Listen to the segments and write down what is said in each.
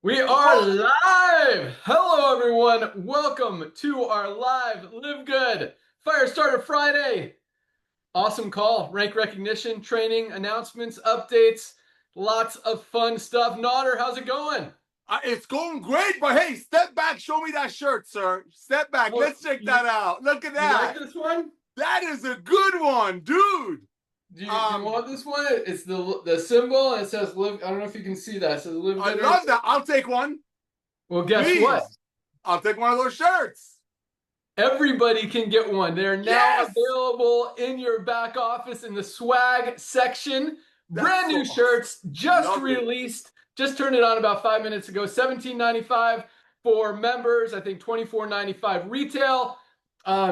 We are live! Hello, everyone. Welcome to our live Live Good Firestarter Friday. Awesome call. Rank recognition, training, announcements, updates, lots of fun stuff. Nodder, how's it going? It's going great, but hey, step back. Show me that shirt, sir. Step back. Oh, Let's check that out. Look at you like that. this one? That is a good one, dude. Do you want this one? It's the symbol and it says live. I don't know if you can see that. It says live I good right love there. that. I'll take one. Well, guess what? Please. I'll take one of those shirts. Everybody can get one. They're now Yes. available in your back office in the swag section. Brand new So shirts, awesome. just Love it. released. Just turned it on about 5 minutes ago. $17.95 for members. I think $24.95 retail.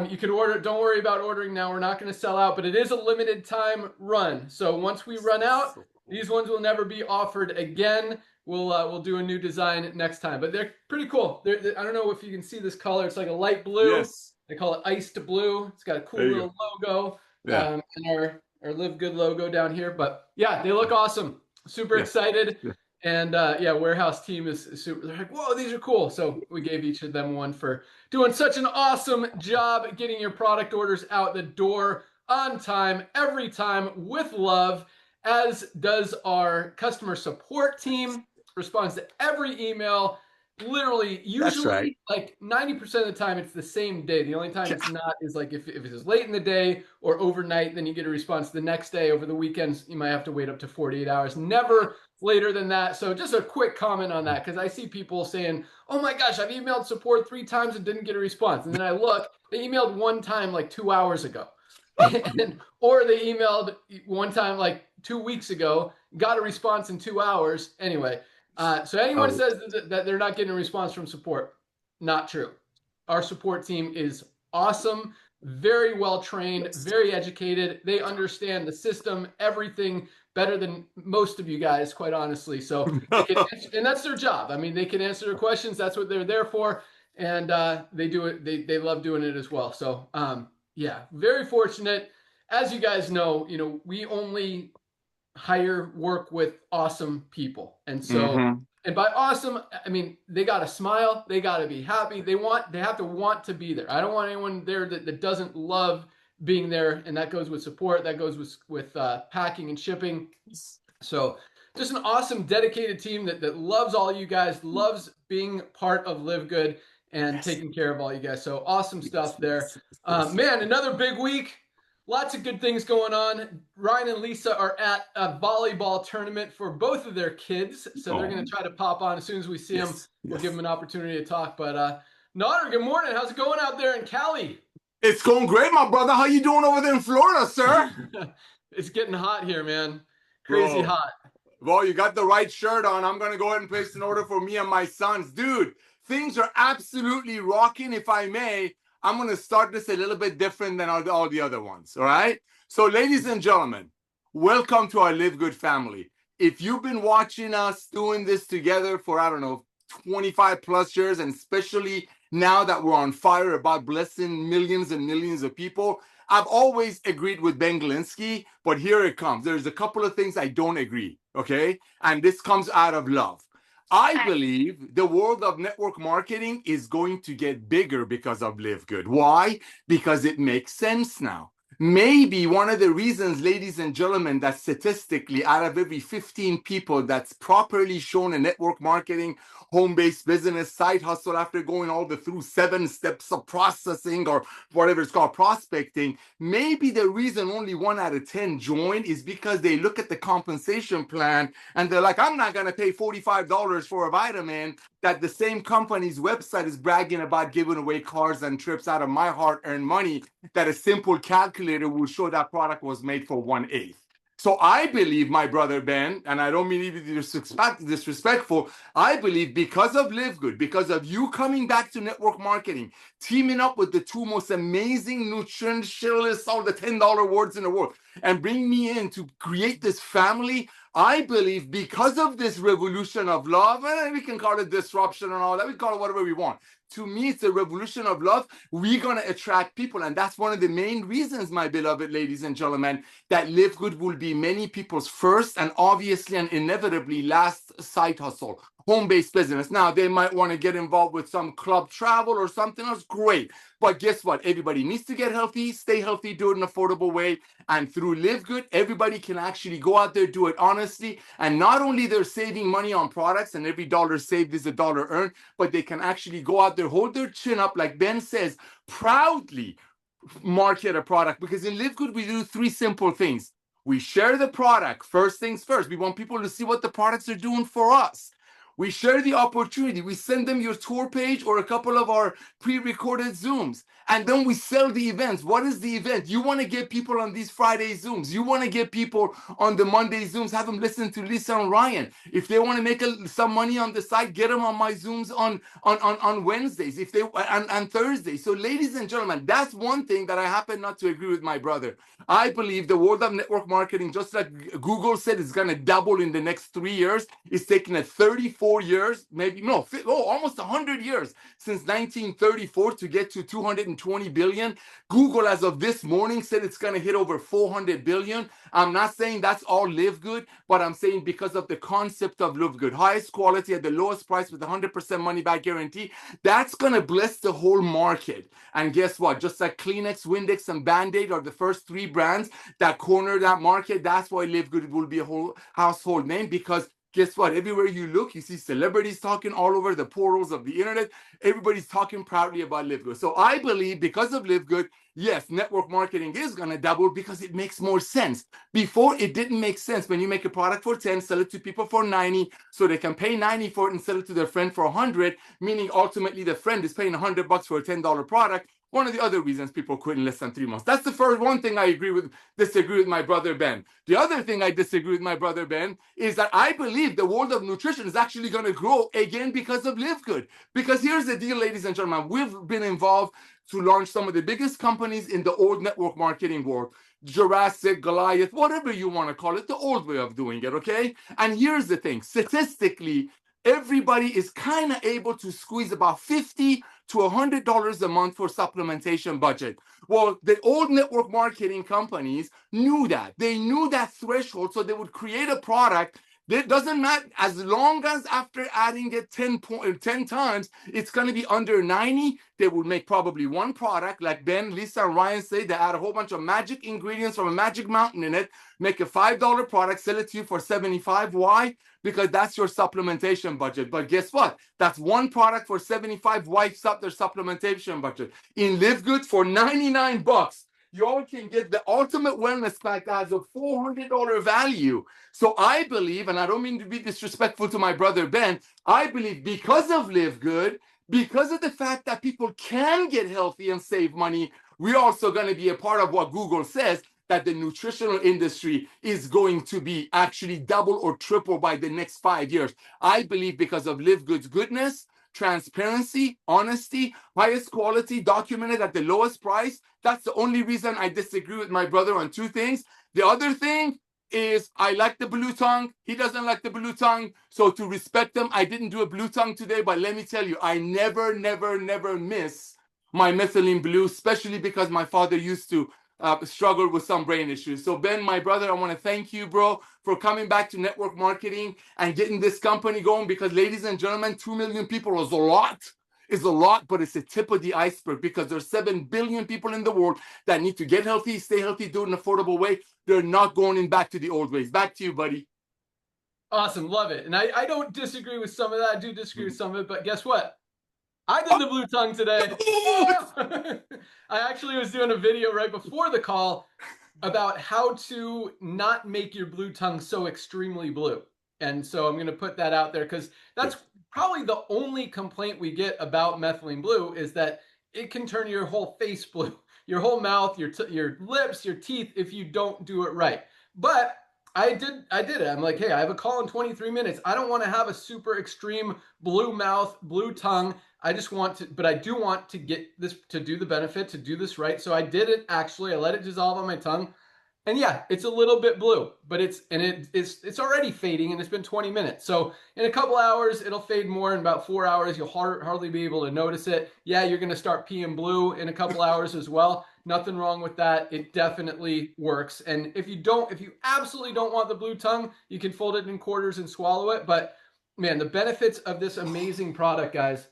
You can order. Don't worry about ordering now. We're not going to sell out, but it is a limited time run. So once we run out, these ones will never be offered again. We'll do a new design next time, but they're pretty cool. I don't know if you can see this color. It's like a light blue. Yes. They call it iced blue. It's got a cool little logo, Yeah. and our Live Good logo down here. But yeah, they look awesome. Super Yeah. excited. Yeah. And yeah, warehouse team is super. They're like, whoa, these are cool. So we gave each of them one for doing such an awesome job getting your product orders out the door on time, every time with love, as does our customer support team. Responds to every email. Literally, usually like 90% of the time, it's the same day. The only time it's not is like if it's late in the day or overnight, then you get a response the next day. Over the weekends, you might have to wait up to 48 hours. Never later than that. So just a quick comment on that, because I see people saying, oh my gosh, I've emailed support 3 times and didn't get a response. And then I look, they emailed one time like 2 hours ago. Or they emailed one time like 2 weeks ago, got a response in 2 hours. Anyway, so anyone says that they're not getting a response from support, not true. Our support team is awesome, very well trained, very educated. They understand the system, everything better than most of you guys, quite honestly. So, and that's their job. I mean, they can answer their questions. That's what they're there for, and they do it. They love doing it as well. So, yeah, very fortunate. As you guys know, we only work with awesome people. And so, and by awesome, I mean, they got to smile. They got to be happy. They have to want to be there. I don't want anyone there that doesn't love being there. And that goes with support. That goes with packing and shipping. So just an awesome, dedicated team that loves all you guys, loves being part of Live Good and taking care of all you guys. So awesome stuff there. Man, another big week. Lots of good things going on. Ryan and Lisa are at a volleyball tournament for both of their kids. So they're going to try to pop on as soon as we see them. We'll give them an opportunity to talk. But Nodder, good morning. How's it going out there in Cali? It's going great, my brother. How you doing over there in Florida, sir? It's getting hot here, man. Crazy hot. Well, you got the right shirt on. I'm going to go ahead and place an order for me and my sons. Dude, things are absolutely rocking, if I may. I'm going to start this a little bit different than all the other ones, all right? So, ladies and gentlemen, welcome to our Live Good family. If you've been watching us doing this together for, 25 plus years, and especially now that we're on fire about blessing millions and millions of people, I've always agreed with Ben Glinsky, but here it comes. There's a couple of things I don't agree, okay? And this comes out of love. I believe the world of network marketing is going to get bigger because of Live Good. Why? Because it makes sense now. Maybe one of the reasons, ladies and gentlemen, that statistically out of every 15 people that's properly shown in network marketing, home-based business, side hustle, after going all the through 7 steps of processing or whatever it's called, prospecting, maybe the reason only 1 out of 10 join is because they look at the compensation plan and they're like, I'm not going to pay $45 for a vitamin that the same company's website is bragging about giving away cars and trips out of my hard-earned money, that a simple calculator will show that product was made for 1/8. So I believe, my brother Ben, and I don't mean to be disrespectful, I believe because of Live Good, because of you coming back to network marketing, teaming up with the 2 most amazing nutritionists, all the $10 words in the world, and bring me in to create this family, I believe because of this revolution of love, and we can call it disruption and all that, we call it whatever we want. To me, it's a revolution of love. We're going to attract people. And that's one of the main reasons, my beloved ladies and gentlemen, that Live Good will be many people's first and obviously and inevitably last side hustle. home-based business. Now, they might want to get involved with some club travel or something else. Great. But guess what? Everybody needs to get healthy, stay healthy, do it in an affordable way. And through LiveGood, everybody can actually go out there, do it honestly. And not only they're saving money on products, and every dollar saved is a dollar earned, but they can actually go out there, hold their chin up, like Ben says, proudly market a product. Because in LiveGood, we do three simple things. We share the product. First things first. We want people to see what the products are doing for us. We share the opportunity. We send them your tour page or a couple of our pre-recorded Zooms. And then we sell the events. What is the event? You want to get people on these Friday Zooms. You want to get people on the Monday Zooms. Have them listen to Lisa and Ryan. If they want to make some money on the side, get them on my Zooms on Wednesdays if they and Thursdays. So ladies and gentlemen, that's one thing that I happen not to agree with my brother. I believe the world of network marketing, just like Google said, is going to double in the next 3 years. It's taking 34 years, maybe, no, almost 100 years since 1934 to get to 220 billion. Google, as of this morning, said it's going to hit over 400 billion. I'm not saying that's all LiveGood, but I'm saying because of the concept of LiveGood, highest quality at the lowest price with 100% money back guarantee, that's going to bless the whole market. And guess what? Just like Kleenex, Windex, and Band-Aid are the first three brands that corner that market, that's why LiveGood will be a whole household name, because guess what? Everywhere you look, you see celebrities talking all over the portals of the internet. Everybody's talking proudly about LiveGood. So I believe because of LiveGood, yes, network marketing is going to double because it makes more sense. Before, it didn't make sense. When you make a product for 10, sell it to people for 90, so they can pay 90 for it and sell it to their friend for 100, meaning ultimately the friend is paying $100 for a $10 product. One of the other reasons people quit in less than 3 months. That's the first one thing I disagree with my brother Ben. The other thing I disagree with my brother Ben is that I believe the world of nutrition is actually going to grow again because of LiveGood. Because here's the deal, ladies and gentlemen. We've been involved to launch some of the biggest companies in the old network marketing world. Jurassic, Goliath, whatever you want to call it, the old way of doing it, okay? And here's the thing. Statistically, everybody is kind of able to squeeze about $50 to $100 a month for supplementation budget. Well, the old network marketing companies knew that. They knew that threshold, so they would create a product that doesn't matter, as long as after adding it 10 times, it's going to be under 90. They would make probably one product, like Ben, Lisa, and Ryan say. They add a whole bunch of magic ingredients from a magic mountain in it, make a $5 product, sell it to you for $75. Why? Because that's your supplementation budget. But guess what? That's one product for $75 wipes up their supplementation budget. In LiveGood, for $99, y'all can get the ultimate wellness pack that has a $400 value. So I believe, and I don't mean to be disrespectful to my brother Ben, I believe because of LiveGood, because of the fact that people can get healthy and save money, we're also going to be a part of what Google says, that the nutritional industry is going to be actually double or triple by the next 5 years. I believe because of LiveGood's goodness, transparency, honesty, highest quality, documented at the lowest price. That's the only reason I disagree with my brother on two things. The other thing is I like the blue tongue. He doesn't like the blue tongue. So to respect him, I didn't do a blue tongue today, but let me tell you, I never miss my methylene blue, especially because my father used to struggle with some brain issues. So Ben, my brother, I want to thank you, bro, for coming back to network marketing and getting this company going, because ladies and gentlemen, 2 million people is a lot, but it's the tip of the iceberg, because there's 7 billion people in the world that need to get healthy, stay healthy, do it in an affordable way. They're not going back to the old ways. Back to you, buddy. Awesome. Love it. And I don't disagree with some of that. I do disagree with some of it, but guess what? I did the blue tongue today. I actually was doing a video right before the call about how to not make your blue tongue so extremely blue. And so I'm going to put that out there, because that's probably the only complaint we get about methylene blue, is that it can turn your whole face blue, your whole mouth, your lips, your teeth, if you don't do it right. But I did it. I'm like, hey, I have a call in 23 minutes. I don't want to have a super extreme blue mouth, blue tongue. I just want to, but I do want to get this, to do the benefit, to do this right. So I did it actually. I let it dissolve on my tongue. And yeah, it's a little bit blue, but it's already fading, and it's been 20 minutes. So in a couple hours, it'll fade more. In about 4 hours, you'll hardly be able to notice it. Yeah, you're going to start peeing blue in a couple hours as well. Nothing wrong with that. It definitely works. And if you absolutely don't want the blue tongue, you can fold it in quarters and swallow it. But man, the benefits of this amazing product, guys.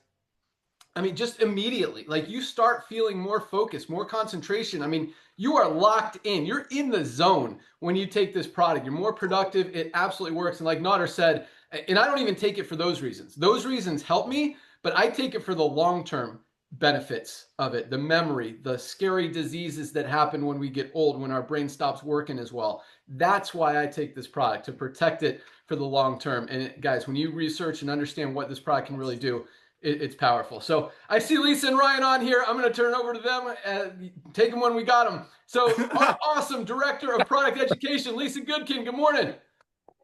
I mean, just immediately, like you start feeling more focus, more concentration. I mean, you are locked in. You're in the zone when you take this product. You're more productive. It absolutely works. And like Nader said, and I don't even take it for those reasons. Those reasons help me, but I take it for the long-term benefits of it, the memory, the scary diseases that happen when we get old, when our brain stops working as well. That's why I take this product, to protect it for the long term. And guys, when you research and understand what this product can really do, it's powerful. So I see Lisa and Ryan on here. I'm going to turn over to them. Take them when we got them. So our awesome director of product education, Lisa Goodkin. Good morning.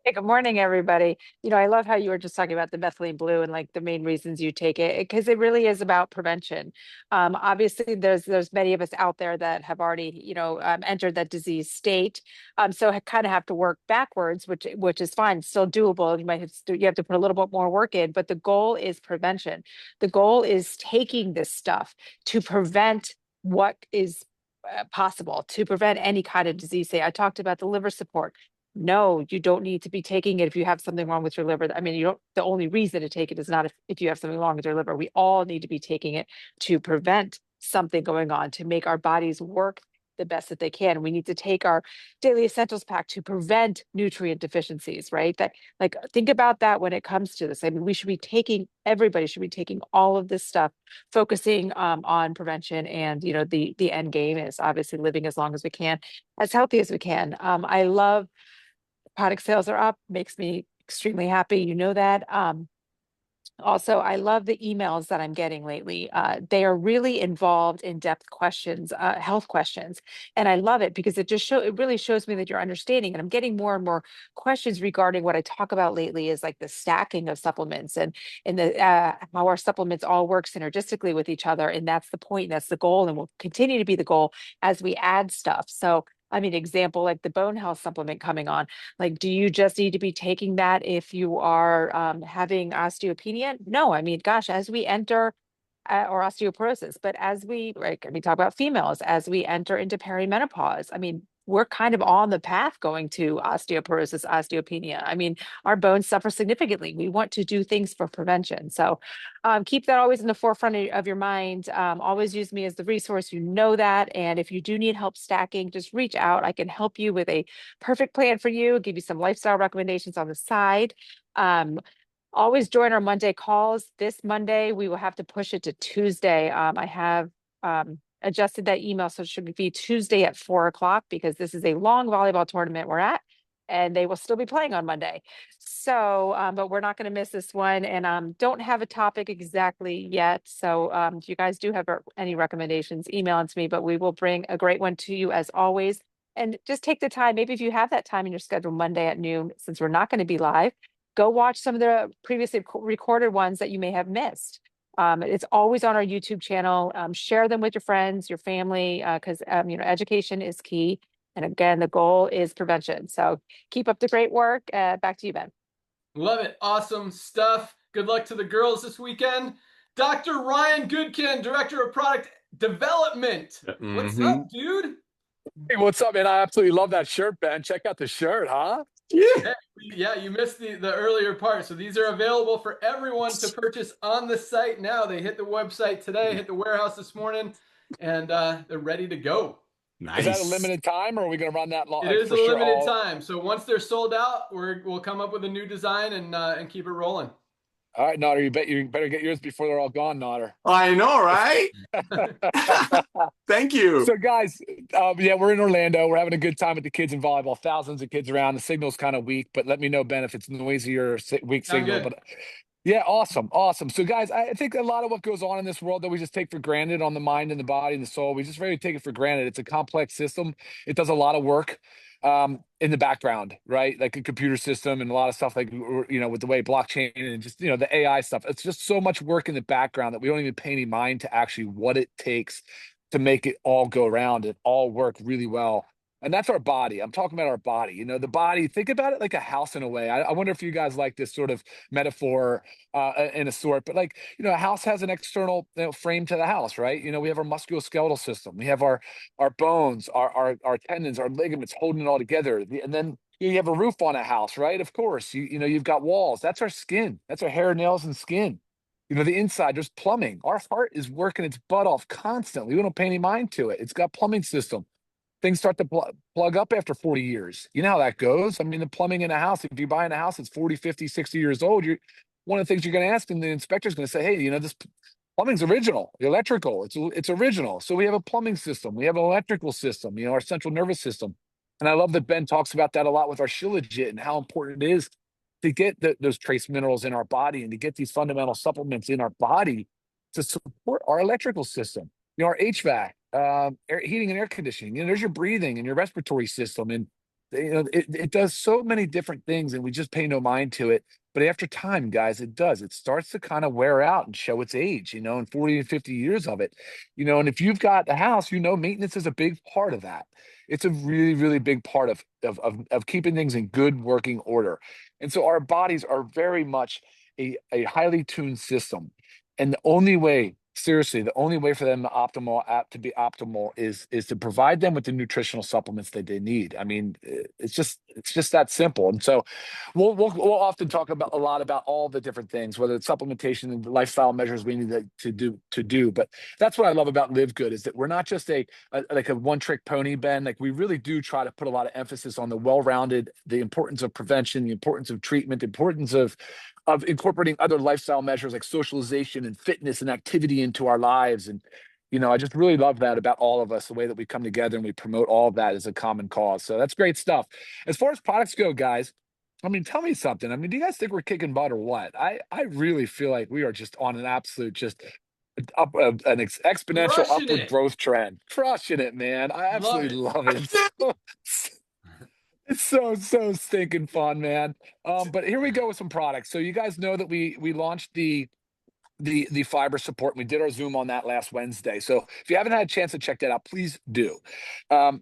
Hey, good morning, everybody. I love how you were just talking about the methylene blue and like the main reasons you take it, because it really is about prevention. Obviously, there's many of us out there that have already, entered that disease state. So I kind of have to work backwards, which is fine, still doable. You have to put a little bit more work in, but the goal is prevention. The goal is taking this stuff to prevent what is possible, to prevent any kind of disease. Say, I talked about the liver support. No, you don't need to be taking it if you have something wrong with your liver. I mean, the only reason to take it is not if you have something wrong with your liver. We all need to be taking it to prevent something going on, to make our bodies work the best that they can. We need to take our daily essentials pack to prevent nutrient deficiencies, right? That, like, think about that when it comes to this. I mean, everybody should be taking all of this stuff, focusing on prevention. And, the end game is obviously living as long as we can, as healthy as we can. I love product sales are up, makes me extremely happy. You know that. Also, I love the emails that I'm getting lately. They are really involved, in-depth questions, health questions. And I love it because it really shows me that you're understanding. And I'm getting more and more questions regarding what I talk about lately, is like the stacking of supplements and the how our supplements all work synergistically with each other. And that's the point, that's the goal, and will continue to be the goal as we add stuff. So I mean, example, like the bone health supplement coming on, like, do you just need to be taking that if you are having osteopenia? No, I mean, gosh, as we enter or osteoporosis, but talk about females, as we enter into perimenopause, I mean, we're kind of on the path going to osteoporosis, osteopenia. I mean, our bones suffer significantly. We want to do things for prevention. So keep that always in the forefront of your mind. Always use me as the resource. You know that. And if you do need help stacking, just reach out. I can help you with a perfect plan for you, give you some lifestyle recommendations on the side. Always join our Monday calls. This Monday, we will have to push it to Tuesday. I have adjusted that email, so it should be Tuesday at 4 o'clock, because this is a long volleyball tournament we're at, and they will still be playing on Monday. So, but we're not going to miss this one, and don't have a topic exactly yet. So if you guys do have any recommendations, email it to me, but we will bring a great one to you as always. And just take the time, maybe if you have that time in your schedule Monday at noon, since we're not going to be live, go watch some of the previously recorded ones that you may have missed. It's always on our YouTube channel. Share them with your friends, your family, because education is key. And again, the goal is prevention. So keep up the great work. Back to you, Ben. Love it. Awesome stuff. Good luck to the girls this weekend. Dr. Ryan Goodkin, Director of Product Development. What's up, dude? Hey, what's up, man? I absolutely love that shirt, Ben. Check out the shirt, huh? Yeah, you missed the earlier part. So these are available for everyone to purchase on the site now. They hit the website today, hit the warehouse this morning, and they're ready to go. Nice. Is that a limited time, or are we going to run that long? It is a limited time. So once they're sold out, we'll come up with a new design and keep it rolling. All right, Nader, you better get yours before they're all gone, Nader. I know, right? Thank you. So, guys, yeah, we're in Orlando. We're having a good time with the kids in volleyball. Thousands of kids around. The signal's kind of weak, but let me know, Ben, if it's noisy or weak signal. But yeah, awesome. So, guys, I think a lot of what goes on in this world that we just take for granted, on the mind and the body and the soul, we just really take it for granted. It's a complex system. It does a lot of work in the background, right? Like a computer system and a lot of stuff, like, with the way blockchain and just, the AI stuff. It's just so much work in the background that we don't even pay any mind to actually what it takes to make it all go around and all work really well. And that's our body. I'm talking about our body. The body, think about it like a house in a way. I wonder if you guys like this sort of metaphor in a sort, but like, a house has an external frame to the house, right? We have our musculoskeletal system. We have our bones, our tendons, our ligaments holding it all together. And then You have a roof on a house, right? Of course, you know, you've got walls. That's our skin. That's our hair, nails, and skin. You know, the inside, there's plumbing. Our heart is working its butt off constantly. We don't pay any mind to it. It's got plumbing system. Things start to plug up after 40 years. You know how that goes. I mean, the plumbing in a house, if you're buying a house that's 40, 50, 60 years old, one of the things you're going to ask, and the inspector's going to say, hey, you know, this plumbing's original, the electrical, it's original. So we have a plumbing system. We have an electrical system, you know, our central nervous system. And I love that Ben talks about that a lot with our Shilajit and how important it is to get those trace minerals in our body and to get these fundamental supplements in our body to support our electrical system. You know, our HVAC, heating and air conditioning. You know, there's your breathing and your respiratory system, and you know it does so many different things, and we just pay no mind to it. But after time, guys, it does. It starts to kind of wear out and show its age. You know, in 40 and 50 years of it. You know, and if you've got a house, you know, maintenance is a big part of that. It's a really, really big part of keeping things in good working order. And so our bodies are very much a highly tuned system. And the only way, seriously, the only way for them to be optimal is to provide them with the nutritional supplements that they need. I mean, it's just that simple. And so we'll often talk about a lot about all the different things, whether it's supplementation and the lifestyle measures we need to do. But that's what I love about LiveGood, is that we're not just like a one-trick pony, Ben. Like, we really do try to put a lot of emphasis on the well-rounded, the importance of prevention, the importance of treatment, the importance of incorporating other lifestyle measures like socialization and fitness and activity into our lives. And, you know, I just really love that about all of us, the way that we come together and we promote all of that as a common cause. So that's great stuff. As far as products go, guys, I mean, tell me something. I mean, do you guys think we're kicking butt or what? I really feel like we are just on an absolute exponential upward growth trend. Crushing it, man. I absolutely love it. It's so stinking fun, man. But here we go with some products. So you guys know that we launched the fiber support. We did our Zoom on that last Wednesday. So if you haven't had a chance to check that out, please do.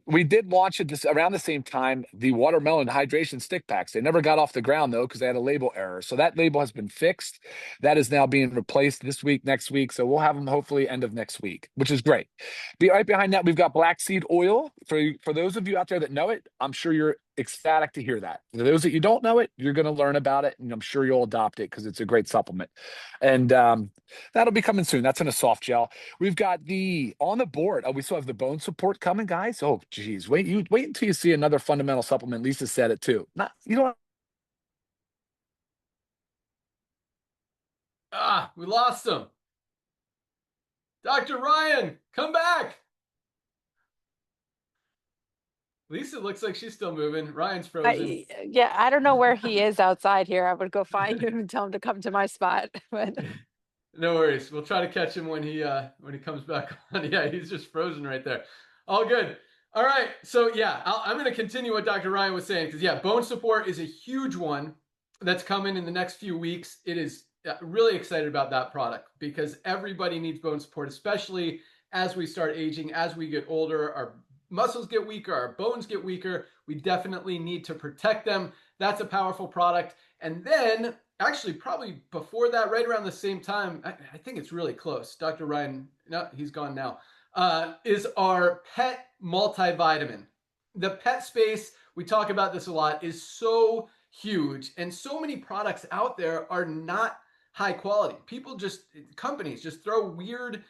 We did launch it around the same time, the watermelon hydration stick packs. They never got off the ground though, because they had a label error. So that label has been fixed. That is now being replaced this week, next week. So we'll have them hopefully end of next week, which is great. Right behind that, we've got black seed oil. For those of you out there that know it, I'm sure you're ecstatic to hear that. For those that you don't know it, you're going to learn about it, and I'm sure you'll adopt it because it's a great supplement. And that'll be coming soon. That's in a soft gel. We've got on the board. Oh, we still have the bone support coming, guys. Oh, geez, wait until you see another fundamental supplement. Lisa said it too. You know what? We lost him. Dr. Ryan, come back. Lisa looks like she's still moving. Ryan's frozen. I don't know where he is outside here. I would go find him and tell him to come to my spot. But no worries. We'll try to catch him when he comes back on. Yeah, he's just frozen right there. All good. All right. So yeah, I'm going to continue what Dr. Ryan was saying, because yeah, bone support is a huge one that's coming in the next few weeks. It is really excited about that product, because everybody needs bone support, especially as we start aging, as we get older. Our muscles get weaker, our bones get weaker. We definitely need to protect them. That's a powerful product. And then actually probably before that, right around the same time, I think it's really close. Dr. Ryan, no, he's gone now, is our pet multivitamin. The pet space, we talk about this a lot, is so huge, and so many products out there are not high quality. Companies just throw weird,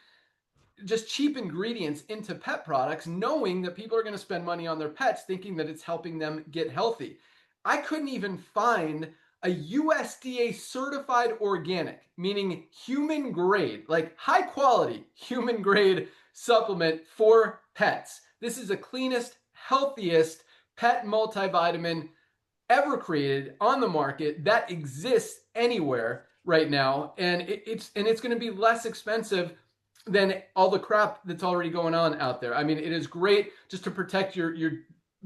just cheap ingredients into pet products, knowing that people are going to spend money on their pets, thinking that it's helping them get healthy. I couldn't even find a USDA certified organic, meaning human grade, like high quality human grade supplement for pets. This is the cleanest, healthiest pet multivitamin ever created on the market that exists anywhere right now. And it's going to be less expensive than all the crap that's already going on out there. I mean, it is great just to protect your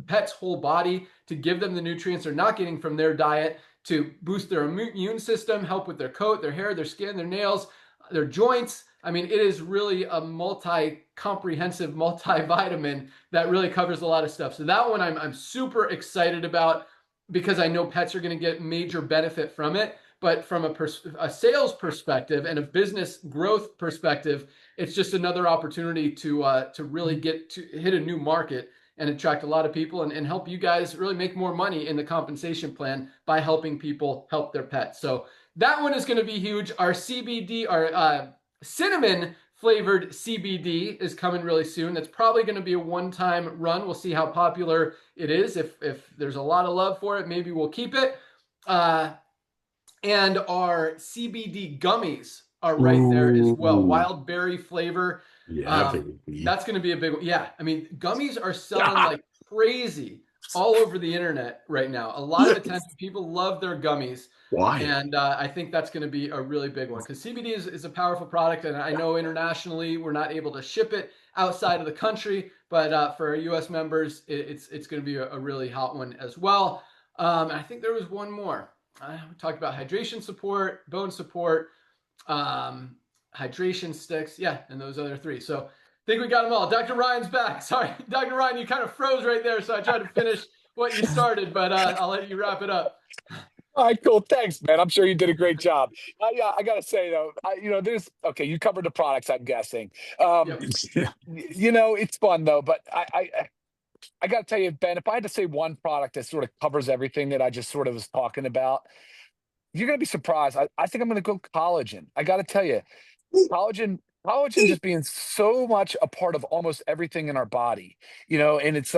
pet's whole body, to give them the nutrients they're not getting from their diet, to boost their immune system, help with their coat, their hair, their skin, their nails, their joints. I mean, it is really a comprehensive multivitamin that really covers a lot of stuff. So that one I'm super excited about, because I know pets are going to get major benefit from it. But from a sales perspective and a business growth perspective, it's just another opportunity to really hit a new market and attract a lot of people and help you guys really make more money in the compensation plan by helping people help their pets. So that one is going to be huge. Our CBD, our cinnamon flavored CBD is coming really soon. That's probably going to be a one-time run. We'll see how popular it is. If there's a lot of love for it, maybe we'll keep it. And our CBD gummies are right there as well. Wild berry flavor. Yeah, that's going to be a big one. Yeah, I mean, gummies are selling like crazy all over the internet right now. A lot of attention. People love their gummies. Why? And I think that's going to be a really big one because CBD is a powerful product. And I know internationally we're not able to ship it outside of the country, but for our US members, it's going to be a really hot one as well. I think there was one more. We talked about hydration support, bone support, hydration sticks. Yeah, and those other three. So I think we got them all. Dr. Ryan's back. Sorry, Dr. Ryan, you kind of froze right there. So I tried to finish what you started, but I'll let you wrap it up. All right, cool. Thanks, man. I'm sure you did a great job. Yeah, I got to say, though, okay, you covered the products, I'm guessing. It's fun, though, but I got to tell you, Ben, if I had to say one product that sort of covers everything that I just sort of was talking about, you're going to be surprised. I think I'm going to go collagen. I got to tell you, collagen just being so much a part of almost everything in our body, and it's,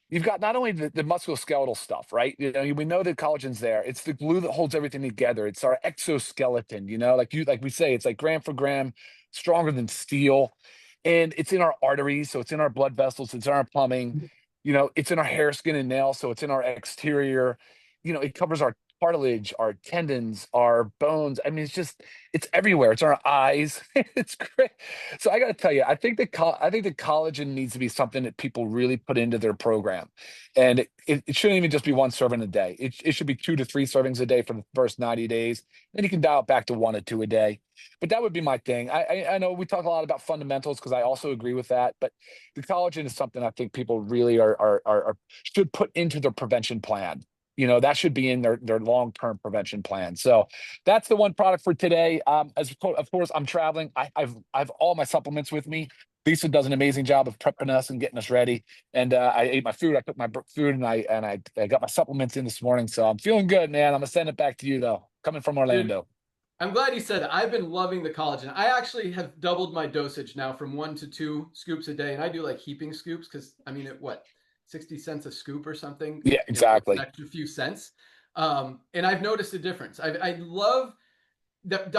you've got not only the musculoskeletal stuff, right? We know that collagen's there. It's the glue that holds everything together. It's our exoskeleton, like we say, it's like gram for gram, stronger than steel. And it's in our arteries, so it's in our blood vessels, it's in our plumbing, it's in our hair, skin, and nails, so it's in our exterior. It covers our cartilage, our tendons, our bones. I mean, it's everywhere. It's our eyes. It's great. So I got to tell you, I think that collagen needs to be something that people really put into their program, and it shouldn't even just be one serving a day. It should be 2 to 3 servings a day for the first 90 days. Then you can dial it back to 1 to 2 a day. But that would be my thing. I know we talk a lot about fundamentals because I also agree with that. But the collagen is something I think people really should put into their prevention plan. That should be in their long-term prevention plan. So that's the one product for today. Of course, I'm traveling. I've all my supplements with me. Lisa does an amazing job of prepping us and getting us ready. And I ate my food. I took my food and I got my supplements in this morning. So I'm feeling good, man. I'm gonna send it back to you though. Coming from Orlando. Dude, I'm glad you said that. I've been loving the collagen. I actually have doubled my dosage now from 1 to 2 scoops a day, and I do like heaping scoops because 60 cents a scoop or something. Yeah, exactly. An extra few cents. And I've noticed a difference. I love that.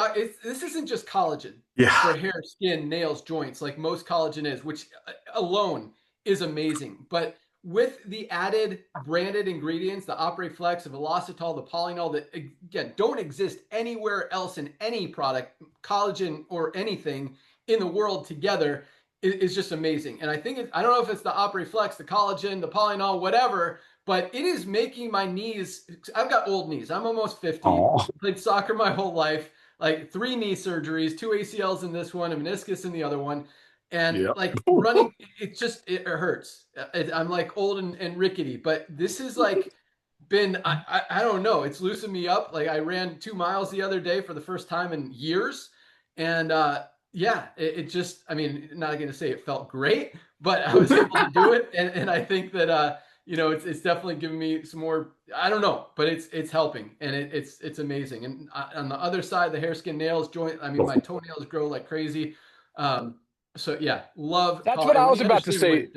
This isn't just collagen for hair, skin, nails, joints, like most collagen is, which alone is amazing. But with the added branded ingredients, the OperaFlex, the Velocitol, the Polynol, that again don't exist anywhere else in any product, collagen or anything in the world together, is just amazing. And I think I don't know if it's the OperaFlex, the collagen, the Polynol, whatever, but it is making my knees. I've got old knees. I'm almost 50. Played soccer my whole life, like 3 knee surgeries, 2 ACLs in this one, a meniscus in the other one. And like running, it hurts. I'm like old and rickety, but this is like been, I don't know. It's loosened me up. Like I ran 2 miles the other day for the first time in years. And it just, I mean, not going to say it felt great, but I was able to do it. And I think that, it's definitely giving me some more, I don't know, but it's helping and it's amazing. And on the other side, the hair, skin, nails, joint, I mean, my toenails grow like crazy. So yeah, love. That's what I was about to say.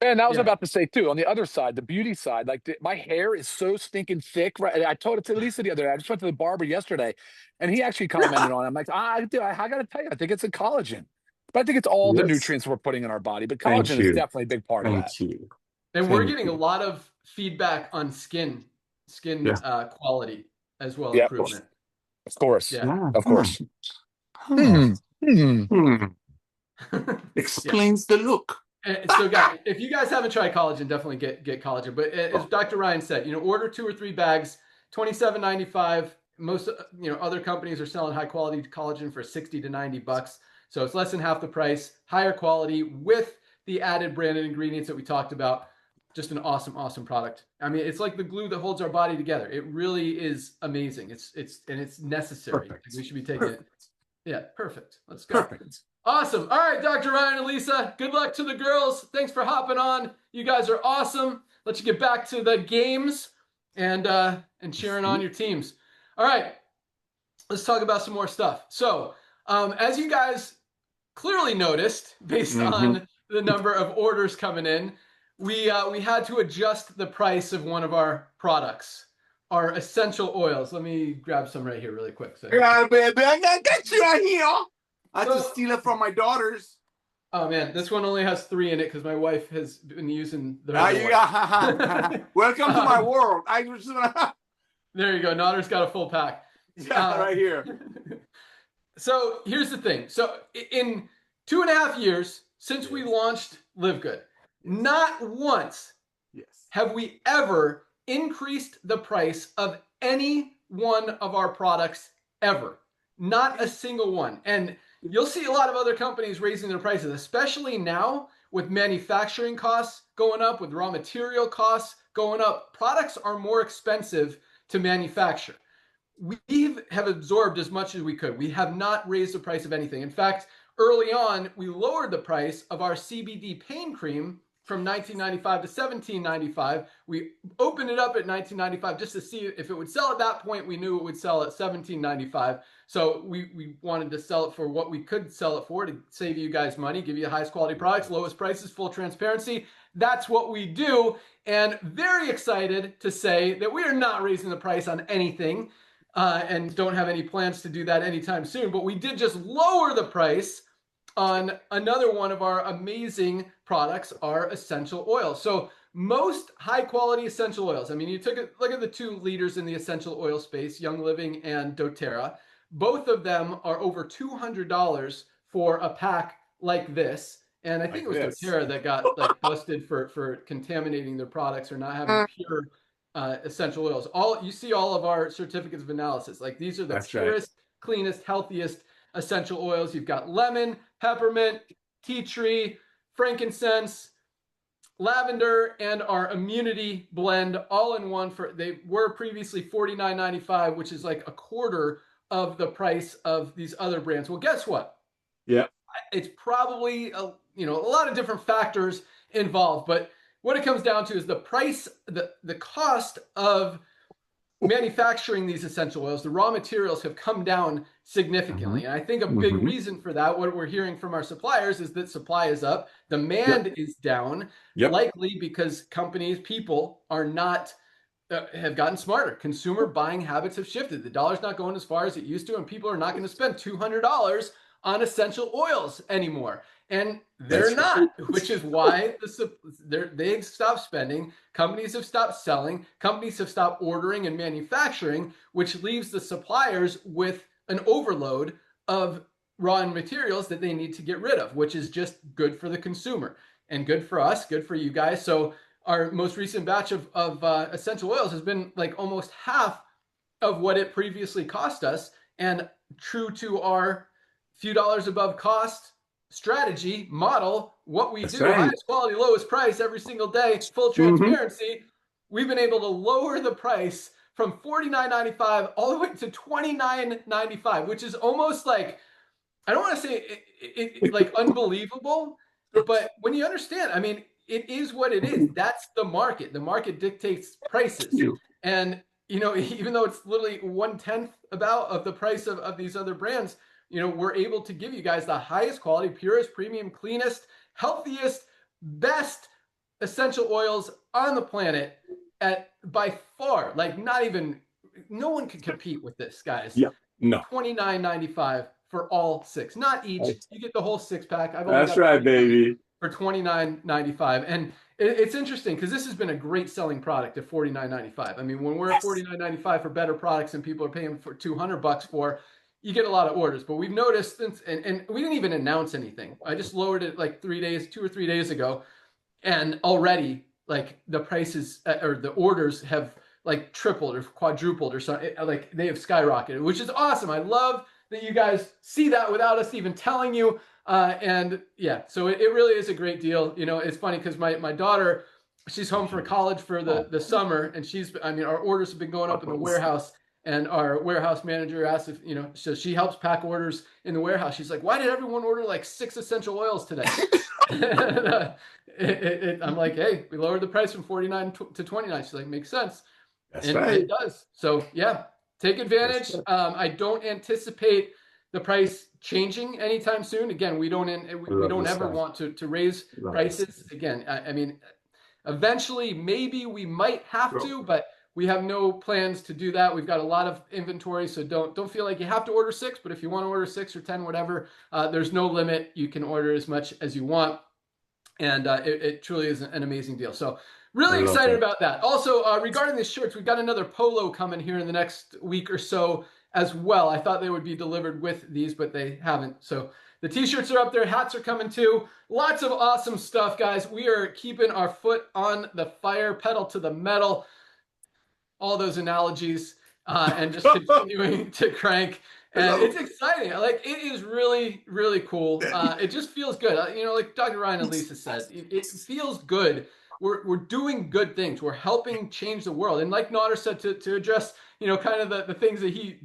And I was about to say too, on the other side, the beauty side, like my hair is so stinking thick. Right? I told it to Lisa the other day. I just went to the barber yesterday and he actually commented on it. I'm like, I got to tell you, I think it's a collagen. But I think it's all the nutrients we're putting in our body. But collagen is definitely a big part of that. And we're getting a lot of feedback on skin quality as well. Improvement. Of course. Yeah. Of course. Explains the look. So guys, if you guys haven't tried collagen, definitely get collagen. But as Dr. Ryan said, order 2 or 3 bags, $27.95. Most other companies are selling high quality collagen for $60 to $90. So it's less than half the price, higher quality with the added branded ingredients that we talked about. Just an awesome product. I mean, it's like the glue that holds our body together. It really is amazing. It's necessary. Perfect. We should be taking it. Yeah, perfect. Let's go. Perfect. Awesome. All right, Dr. Ryan and Lisa, good luck to the girls. Thanks for hopping on. You guys are awesome. Let you get back to the games and cheering on your teams. All right, let's talk about some more stuff. So, as you guys clearly noticed, based on the number of orders coming in, we had to adjust the price of one of our products, our essential oils. Let me grab some right here really quick. So yeah, baby, I got you right here. I had to steal it from my daughters. Oh man, this one only has 3 in it because my wife has been using the. Welcome to my world. I just There you go. Nodder's got a full pack. Yeah, right here. So here's the thing. So in 2.5 years since we launched LiveGood, not once have we ever increased the price of any one of our products ever. Not a single one. And you'll see a lot of other companies raising their prices, especially now with manufacturing costs going up, with raw material costs going up. Products are more expensive to manufacture. We have absorbed as much as we could. We have not raised the price of anything. In fact, early on, we lowered the price of our CBD pain cream from $19.95 to $17.95. We opened it up at $19.95 just to see if it would sell at that point. We knew it would sell at $17.95. So we wanted to sell it for what we could sell it for to save you guys money, give you the highest quality products, lowest prices, full transparency. That's what we do. And very excited to say that we are not raising the price on anything and don't have any plans to do that anytime soon. But we did just lower the price on another one of our amazing products, our essential oils. So most high quality essential oils. I mean, you took a look at the 2 leaders in the essential oil space, Young Living and doTERRA. Both of them are over $200 for a pack like this. And I think it was doTERRA that got like busted for contaminating their products or not having pure essential oils. You see all of our certificates of analysis. Like these are the purest, cleanest, healthiest essential oils. You've got lemon, peppermint, tea tree, frankincense, lavender, and our immunity blend all in one. They were previously $49.95, which is like a quarter of the price of these other brands. Well, guess what? Yeah, it's probably a lot of different factors involved, but what it comes down to is the price, the cost of manufacturing these essential oils. The raw materials have come down significantly. And I think a big reason for that, what we're hearing from our suppliers, is that supply is up, demand is down, likely because people are not, have gotten smarter. Consumer buying habits have shifted. The dollar's not going as far as it used to, and people are not going to spend $200 on essential oils anymore. And they're not, which is why they've stopped spending. Companies have stopped selling. Companies have stopped ordering and manufacturing, which leaves the suppliers with an overload of raw materials that they need to get rid of, which is just good for the consumer and good for us, good for you guys. So our most recent batch of essential oils has been like almost half of what it previously cost us. And true to our few dollars above cost strategy model, what we do, highest quality, lowest price every single day, full transparency, we've been able to lower the price from $49.95 all the way to $29.95, which is almost like, I don't want to say it like unbelievable, but when you understand, I mean, it is what it is. That's the market. The market dictates prices. And, even though it's literally 1/10 of the price of these other brands, we're able to give you guys the highest quality, purest, premium, cleanest, healthiest, best essential oils on the planet at by far. Like no one can compete with this, guys. Yeah, no. $29.95 for all 6, not each. You get the whole 6-pack. That's right, baby. For $29.95. And it's interesting because this has been a great selling product at $49.95. I mean, when we're at $49.95 for better products and people are paying for $200 for, you get a lot of orders. But we've noticed since, and we didn't even announce anything. I just lowered it like 2 or 3 days ago, and already like the prices or the orders have like tripled or quadrupled or something. Like they have skyrocketed, which is awesome. I love that you guys see that without us even telling you. And yeah, so it really is a great deal. It's funny because my daughter, she's home for college for the summer, and our orders have been going up in the warehouse And our warehouse manager asked if, so she helps pack orders in the warehouse. She's like, why did everyone order like 6 essential oils today? I'm like, hey, we lowered the price from 49 to 29. She's like, makes sense. That's right. It does. So yeah, take advantage. I don't anticipate the price changing anytime soon. Again, we don't ever want to raise prices. Again, I mean, eventually maybe we might have to, but we have no plans to do that. We've got a lot of inventory, so don't feel like you have to order 6, but if you want to order 6 or 10, whatever, there's no limit. You can order as much as you want. And it truly is an amazing deal. So really excited about that. Also, regarding the shirts, we've got another polo coming here in the next week or so as well. I thought they would be delivered with these, but they haven't. So the t-shirts are up there. Hats are coming too. Lots of awesome stuff, guys. We are keeping our foot on the fire, pedal to the metal. All those analogies, and just continuing to crank. And it's exciting. Like, it is really, really cool. It just feels good. Like Dr. Ryan and Lisa said, it feels good. We're doing good things. We're helping change the world. And like Notter said, to address, kind of the things that he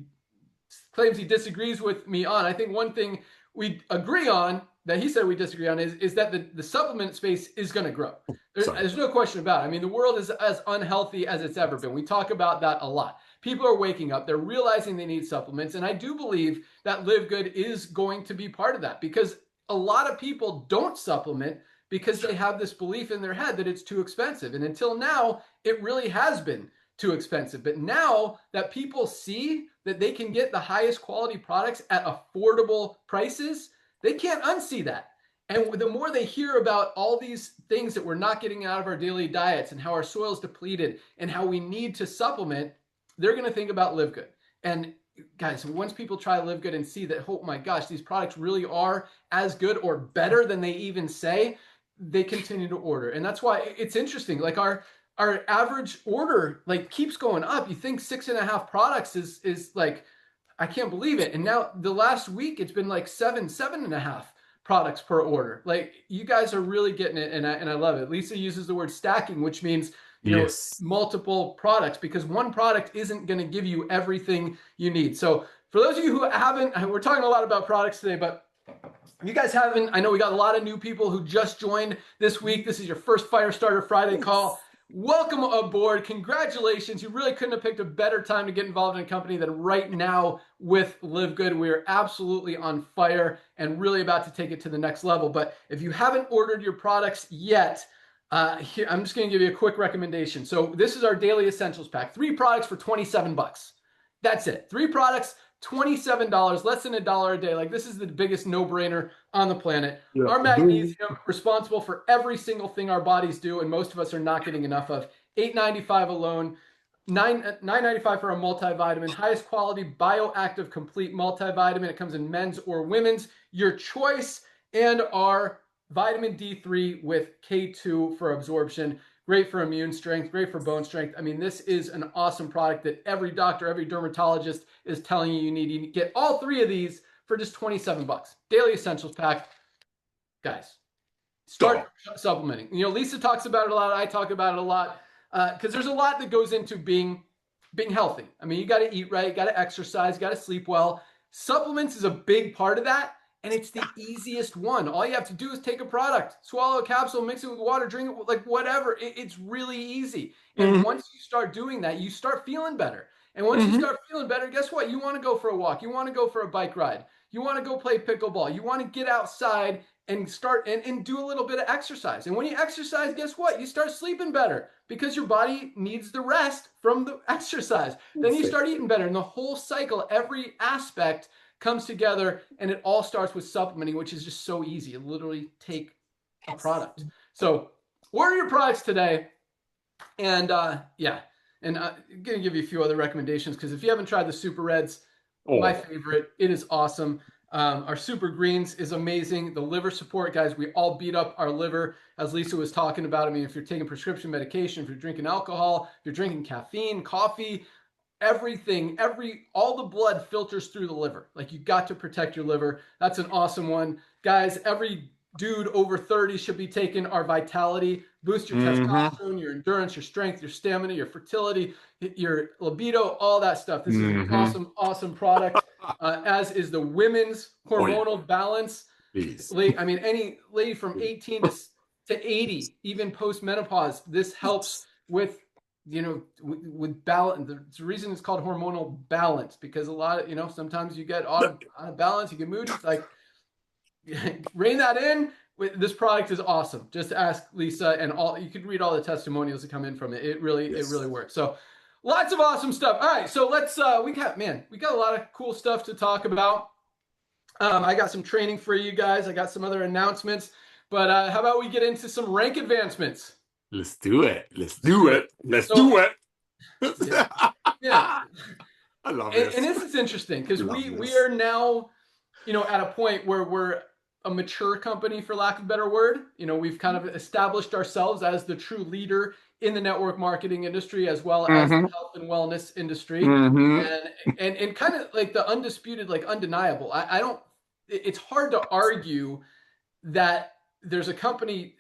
claims he disagrees with me on, I think one thing we agree on that he said we disagree on is that the supplement space is going to grow. There's no question about it. I mean, the world is as unhealthy as it's ever been. We talk about that a lot. People are waking up. They're realizing they need supplements. And I do believe that LiveGood is going to be part of that, because a lot of people don't supplement because they have this belief in their head that it's too expensive. And until now, it really has been too expensive. But now that people see that they can get the highest quality products at affordable prices, they can't unsee that. And the more they hear about all these things that we're not getting out of our daily diets and how our soil's depleted and how we need to supplement, they're going to think about LiveGood. And guys, once people try LiveGood and see that, oh my gosh, these products really are as good or better than they even say, they continue to order. And that's why it's interesting. Like our average order like keeps going up. You think 6.5 products is like, I can't believe it. And now the last week it's been like 7.5 products per order. Like, you guys are really getting it, and I love it. Lisa uses the word stacking, which means multiple products, because one product isn't going to give you everything you need. So for those of you who haven't, we're talking a lot about products today, but if you guys haven't, I know we got a lot of new people who just joined this week. This is your first Firestarter Friday call. Welcome aboard. Congratulations. You really couldn't have picked a better time to get involved in a company than right now with LiveGood. We are absolutely on fire and really about to take it to the next level. But if you haven't ordered your products yet, here, I'm just going to give you a quick recommendation. So this is our daily essentials pack. 3 products for 27 bucks. That's it. 3 products, $27, less than $1 a day. Like, this is the biggest no-brainer on the planet. Yeah. Our magnesium, responsible for every single thing our bodies do, and most of us are not getting enough of. $8.95 alone, $9.95 for a multivitamin, highest quality bioactive complete multivitamin. It comes in men's or women's, your choice, and our vitamin D3 with K2 for absorption. Great for immune strength, great for bone strength. I mean, this is an awesome product that every doctor, every dermatologist is telling you need. You get all 3 of these for just 27 bucks. Daily essentials pack. Guys, start supplementing. Lisa talks about it a lot. I talk about it a lot because there's a lot that goes into being healthy. I mean, you got to eat right, you got to exercise, you got to sleep well. Supplements is a big part of that. And it's the easiest one. All you have to do is take a product, swallow a capsule, mix it with water, drink it, like whatever. It's really easy. And once you start doing that, you start feeling better. And once you start feeling better, guess what? You want to go for a walk. You want to go for a bike ride. You want to go play pickleball. You want to get outside and start and do a little bit of exercise. And when you exercise, guess what? You start sleeping better because your body needs the rest from the exercise. Then you start eating better. And the whole cycle, every aspect comes together, and it all starts with supplementing, which is just so easy. You literally take a product. So order your products today. And yeah, and I'm going to give you a few other recommendations, because if you haven't tried the superreds, my favorite, it is awesome. Our super greens is amazing. The liver support, guys, we all beat up our liver, as Lisa was talking about. I mean, if you're taking prescription medication, if you're drinking alcohol, if you're drinking caffeine, coffee, everything, all the blood filters through the liver. Like, you got to protect your liver. That's an awesome one. Guys, every dude over 30 should be taking our Vitality. Boost your testosterone, your endurance, your strength, your stamina, your fertility, your libido, all that stuff. This is an awesome, awesome product, as is the women's hormonal balance. I mean, any lady from 18 to 80, even post-menopause, this helps with, with balance. The reason it's called hormonal balance, because a lot of, sometimes you get out of balance, you get moody. It's like, rein that in. This product is awesome. Just ask Lisa, and you could read all the testimonials that come in from it. It really works. So lots of awesome stuff. All right, so let's we got a lot of cool stuff to talk about. I got some training for you guys. I got some other announcements, but how about we get into some rank advancements? Let's do it. Yeah. I love it. And this is interesting because we are now, at a point where we're a mature company, for lack of a better word. We've kind of established ourselves as the true leader in the network marketing industry, as well as the health and wellness industry, and kind of like the undisputed, like undeniable. It's hard to argue that there's a company,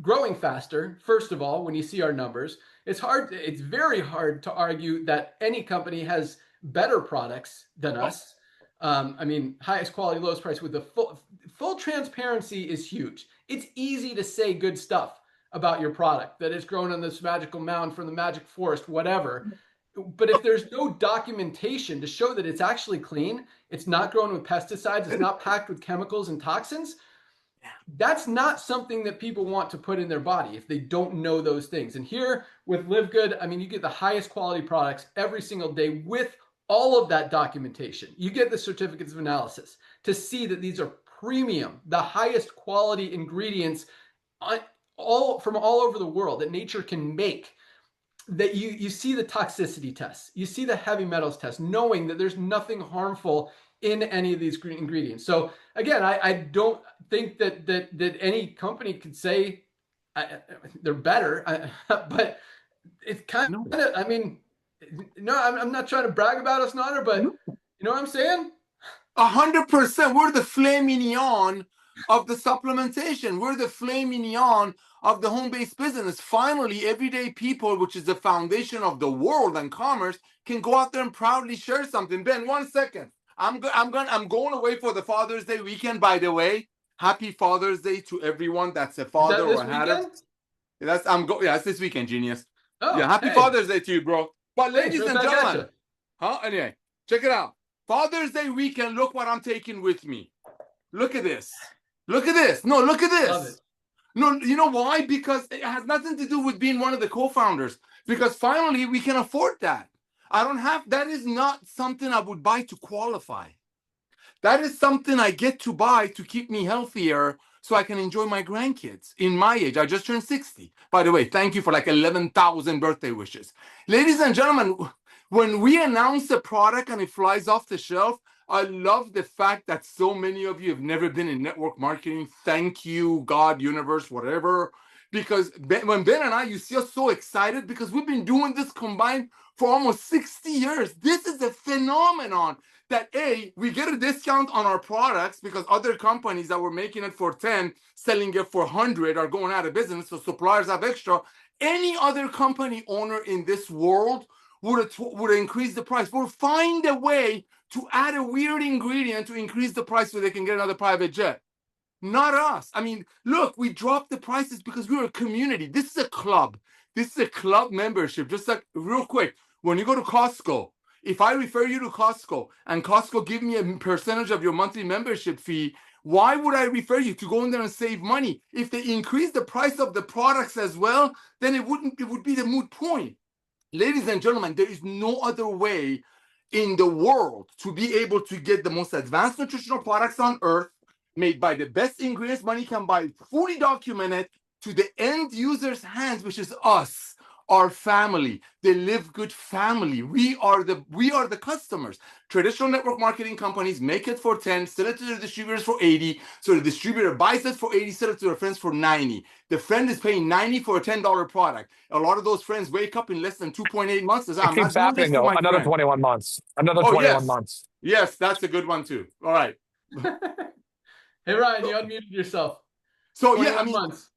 growing faster. First of all, when you see our numbers, it's very hard to argue that any company has better products than us. I mean, highest quality, lowest price, with the full transparency is huge. It's easy to say good stuff about your product, that it's grown on this magical mound from the magic forest, whatever. But if there's no documentation to show that it's actually clean, it's not grown with pesticides, it's not packed with chemicals and toxins, that's not something that people want to put in their body if they don't know those things. And here with LiveGood, I mean, you get the highest quality products every single day with all of that documentation. You get the certificates of analysis to see that these are premium, the highest quality ingredients from all over the world that nature can make. That you see the toxicity tests, you see the heavy metals tests, knowing that there's nothing harmful in any of these ingredients. So again, I don't think that any company could say they're better, but it's kind of, I mean, no, I'm not trying to brag about us, Nader, but you know what I'm saying? 100%. We're the filet mignon of the supplementation. We're the filet mignon of the home-based business. Finally, everyday people, which is the foundation of the world and commerce, can go out there and proudly share something. Ben, 1 second. I'm going away for the Father's Day weekend, by the way. Happy Father's Day to everyone that's a father or had it. It's this weekend, genius. Oh, yeah, happy Father's Day to you, bro. But ladies and gentlemen, anyway, check it out. Father's Day weekend, look what I'm taking with me. Look at this. Look at this. No, look at this. Love it. No, you know why? Because it has nothing to do with being one of the co-founders. Because finally, we can afford that. That is not something I would buy to qualify. That is something I get to buy to keep me healthier so I can enjoy my grandkids in my age. I just turned 60. By the way, thank you for like 11,000 birthday wishes. Ladies and gentlemen, when we announce a product and it flies off the shelf, I love the fact that so many of you have never been in network marketing. Thank you, God, universe, whatever. Because when Ben and I, you see us so excited because we've been doing this combined for almost 60 years. This is a phenomenon that we get a discount on our products because other companies that were making it for 10, selling it for 100 are going out of business. So suppliers have extra. Any other company owner in this world would increase the price. We'll find a way to add a weird ingredient to increase the price so they can get another private jet. Not us. I mean, look, we dropped the prices because we're a community. This is a club. This is a club membership. Just like real quick, when you go to Costco, if I refer you to Costco and Costco give me a percentage of your monthly membership fee, why would I refer you to go in there and save money? If they increase the price of the products as well, then it would be the moot point. Ladies and gentlemen, there is no other way in the world to be able to get the most advanced nutritional products on earth, made by the best ingredients money can buy, fully documented, to the end user's hands, which is us, our family, the LiveGood family. We are the customers. Traditional network marketing companies make it for 10, sell it to their distributors for 80. So the distributor buys it for 80, sell it to their friends for 90. The friend is paying 90 for a $10 product. A lot of those friends wake up in less than 2.8 months and say, I'm not doing this for my Another friend. 21 months. Another 21 months. Yes, that's a good one too. All right. Hey, Ryan, you unmuted yourself. So yeah, 21 months.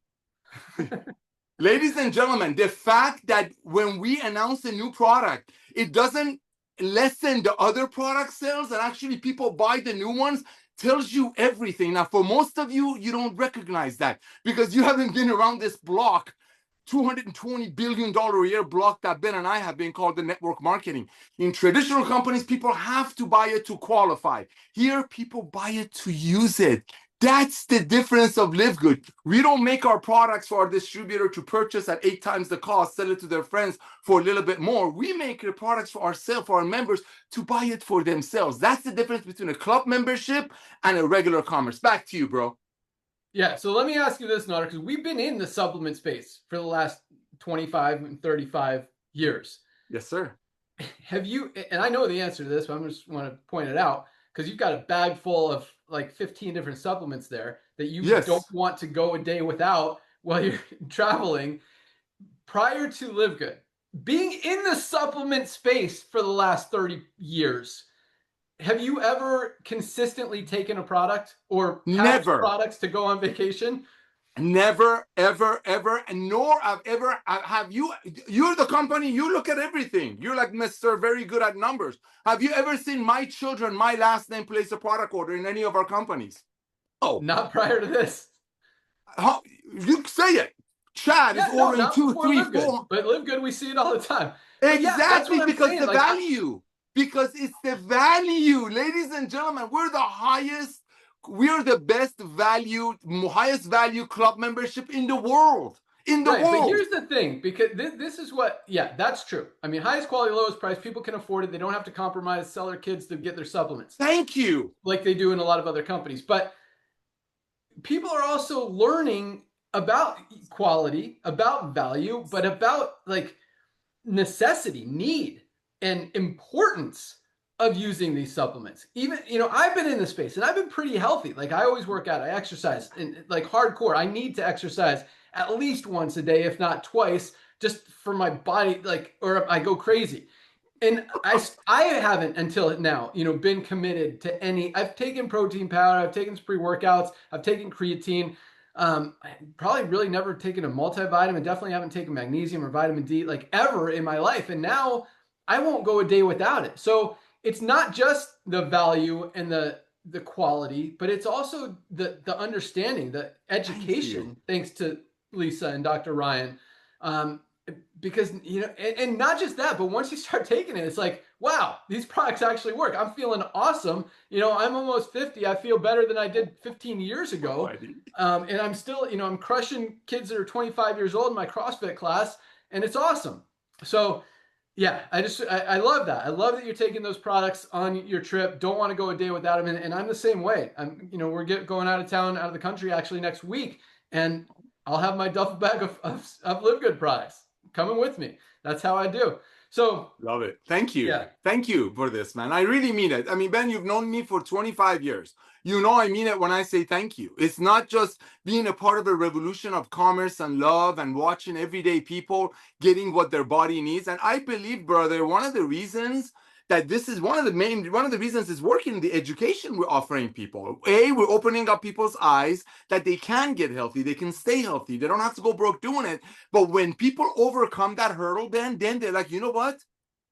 ladies and gentlemen, the fact that when we announce a new product, it doesn't lessen the other product sales and actually people buy the new ones tells you everything. Now, for most of you, you don't recognize that because you haven't been around this block, $220 billion a year block that Ben and I have been called the network marketing. In traditional companies, people have to buy it to qualify. Here, people buy it to use it. That's the difference of LiveGood. We don't make our products for our distributor to purchase at 8 times the cost, sell it to their friends for a little bit more. We make the products for ourselves, for our members, to buy it for themselves. That's the difference between a club membership and a regular commerce. Back to you, bro. Yeah, so let me ask you this, Nader, because we've been in the supplement space for the last 25 and 35 years. Yes, sir. Have you, and I know the answer to this, but I just want to point it out, because you've got a bag full of like 15 different supplements there that you don't want to go a day without while you're traveling. Prior to LiveGood, being in the supplement space for the last 30 years, have you ever consistently taken a product or never products to go on vacation? Never, ever, ever, and nor I've ever have you. You're the company. You look at everything. You're like Mr. Very good at numbers. Have you ever seen my children, my last name, place a product order in any of our companies? Oh, not prior to this. How, you say it. Chad is ordering 2, 3, 4. But LiveGood, we see it all the time. Exactly, because the value. Because it's the value, ladies and gentlemen. We're the highest. We're the best value, highest value club membership in the world. In the world. But here's the thing, because this is what, that's true. I mean, highest quality, lowest price, people can afford it. They don't have to compromise, sell their kids to get their supplements. Thank you. Like they do in a lot of other companies. But people are also learning about quality, about value, but about like necessity, need, and importance of using these supplements. Even, I've been in this space and I've been pretty healthy. Like I always work out, I exercise, and like hardcore. I need to exercise at least once a day, if not twice, just for my body, or I go crazy. And I haven't until now, been committed to any. I've taken protein powder, I've taken pre-workouts, I've taken creatine. I probably really never taken a multivitamin, definitely haven't taken magnesium or vitamin D like ever in my life. And now I won't go a day without it. So it's not just the value and the quality, but it's also the understanding, the education, thanks to Lisa and Dr. Ryan. Because, and not just that, but once you start taking it, it's like, wow, these products actually work. I'm feeling awesome. I'm almost 50. I feel better than I did 15 years ago. And I'm still, I'm crushing kids that are 25 years old in my CrossFit class, and it's awesome. So yeah, I love that. I love that you're taking those products on your trip. Don't want to go a day without them. And I'm the same way. We're going out of town, out of the country actually next week, and I'll have my duffel bag of LiveGood products coming with me. That's how I do. So love it. Thank you. Yeah. Thank you for this, man. I really mean it. I mean, Ben, you've known me for 25 years. I mean it when I say thank you. It's not just being a part of a revolution of commerce and love and watching everyday people getting what their body needs. And I believe, brother, one of the reasons that this is one of the reasons is working the education we're offering people. We're opening up people's eyes that they can get healthy, they can stay healthy, they don't have to go broke doing it. But when people overcome that hurdle, then they're like, you know what?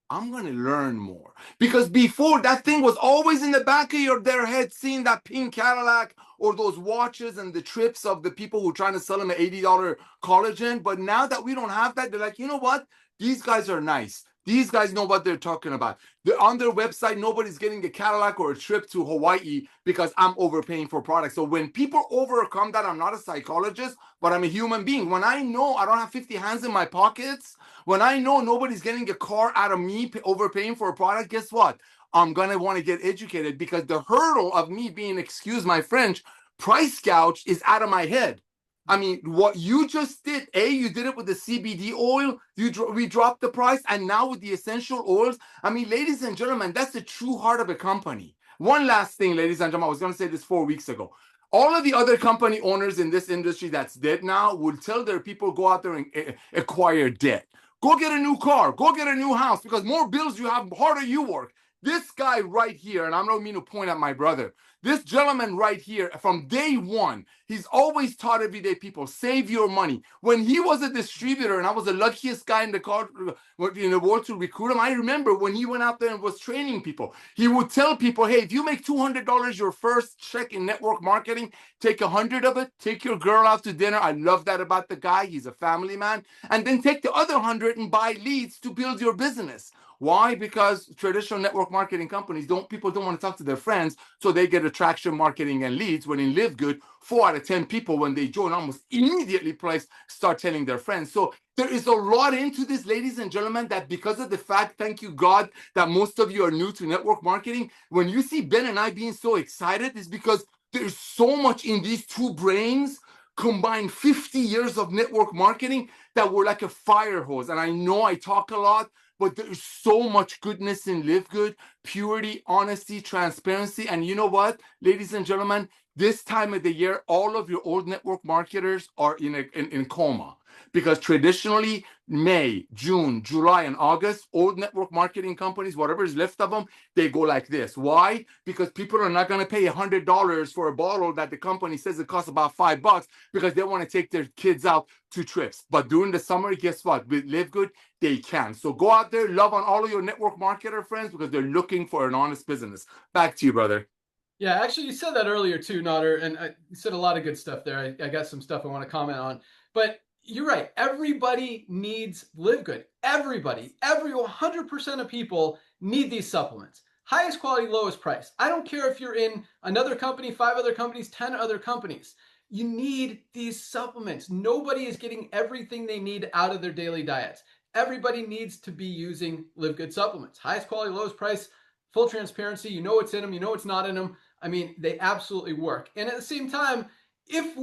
I'm going to learn more. Because before, that thing was always in the back of their head, seeing that pink Cadillac or those watches and the trips of the people who are trying to sell them an $80 collagen. But now that we don't have that, they're like, you know what? These guys are nice. These guys know what they're talking about. On their website, nobody's getting a Cadillac or a trip to Hawaii because I'm overpaying for products. So when people overcome that, I'm not a psychologist, but I'm a human being. When I know I don't have 50 hands in my pockets, when I know nobody's getting a car out of me overpaying for a product, guess what? I'm going to want to get educated because the hurdle of me being, excuse my French, price gouged is out of my head. I mean, what you just did, you did it with the CBD oil. We dropped the price. And now with the essential oils. I mean, ladies and gentlemen, that's the true heart of a company. One last thing, ladies and gentlemen, I was going to say this 4 weeks ago. All of the other company owners in this industry that's dead now will tell their people, go out there and acquire debt. Go get a new car. Go get a new house because more bills you have, harder you work. This guy right here, and I don't mean to point at my brother, this gentleman right here, from day one, he's always taught everyday people, save your money. When he was a distributor and I was the luckiest guy in the world to recruit him, I remember when he went out there and was training people, he would tell people, hey, if you make $200 your first check in network marketing, take 100 of it, take your girl out to dinner. I love that about the guy. He's a family man. And then take the other 100 and buy leads to build your business. Why? Because traditional network marketing companies people don't want to talk to their friends, so they get attraction marketing and leads. When in LiveGood, 4 out of 10 people, when they join, almost immediately start telling their friends. So there is a lot into this, ladies and gentlemen, that because of the fact, thank you God, that most of you are new to network marketing, when you see Ben and I being so excited, is because there's so much in these two brains combined 50 years of network marketing that we're like a fire hose. And I know I talk a lot, but there's so much goodness in LiveGood, purity, honesty, transparency. And you know what, ladies and gentlemen, this time of the year, all of your old network marketers are in coma. Because traditionally, May, June, July, and August, old network marketing companies, whatever is left of them, they go like this. Why? Because people are not going to pay $100 for a bottle that the company says it costs about $5 because they want to take their kids out to trips. But during the summer, guess what? With LiveGood, they can. So go out there, love on all of your network marketer friends because they're looking for an honest business. Back to you, brother. Yeah, actually, you said that earlier too, Nader, and you said a lot of good stuff there. I got some stuff I want to comment on, but you're right. Everybody needs LiveGood. Everybody, 100% of people need these supplements. Highest quality, lowest price. I don't care if you're in another company, 5 other companies, 10 other companies. You need these supplements. Nobody is getting everything they need out of their daily diets. Everybody needs to be using LiveGood supplements. Highest quality, lowest price, full transparency. You know what's in them. You know what's not in them. I mean, they absolutely work. And at the same time, if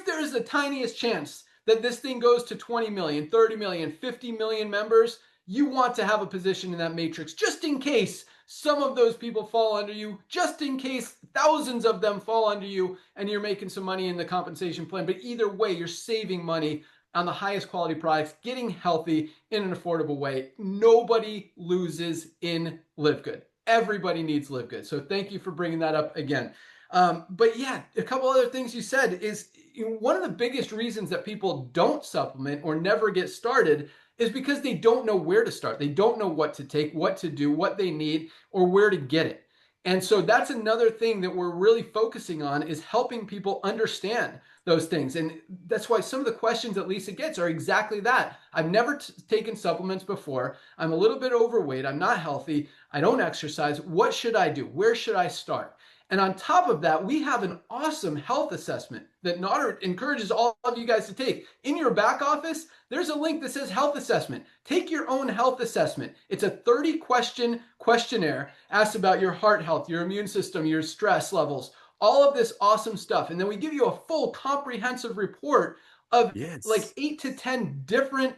there is the tiniest chance that this thing goes to 20 million, 30 million, 50 million members, you want to have a position in that matrix just in case some of those people fall under you, just in case thousands of them fall under you and you're making some money in the compensation plan. But either way, you're saving money on the highest quality products, getting healthy in an affordable way. Nobody loses in LiveGood. Everybody needs LiveGood. So thank you for bringing that up again. But yeah, a couple other things you said is one of the biggest reasons that people don't supplement or never get started is because they don't know where to start. They don't know what to take, what to do, what they need, or where to get it. And so that's another thing that we're really focusing on, is helping people understand those things. And that's why some of the questions that Lisa gets are exactly that. I've never taken supplements before. I'm a little bit overweight. I'm not healthy. I don't exercise. What should I do? Where should I start? And on top of that, we have an awesome health assessment that Nader encourages all of you guys to take. In your back office, there's a link that says health assessment. Take your own health assessment. It's a 30-question questionnaire, asks about your heart health, your immune system, your stress levels, all of this awesome stuff. And then we give you a full comprehensive report of like 8 to 10 different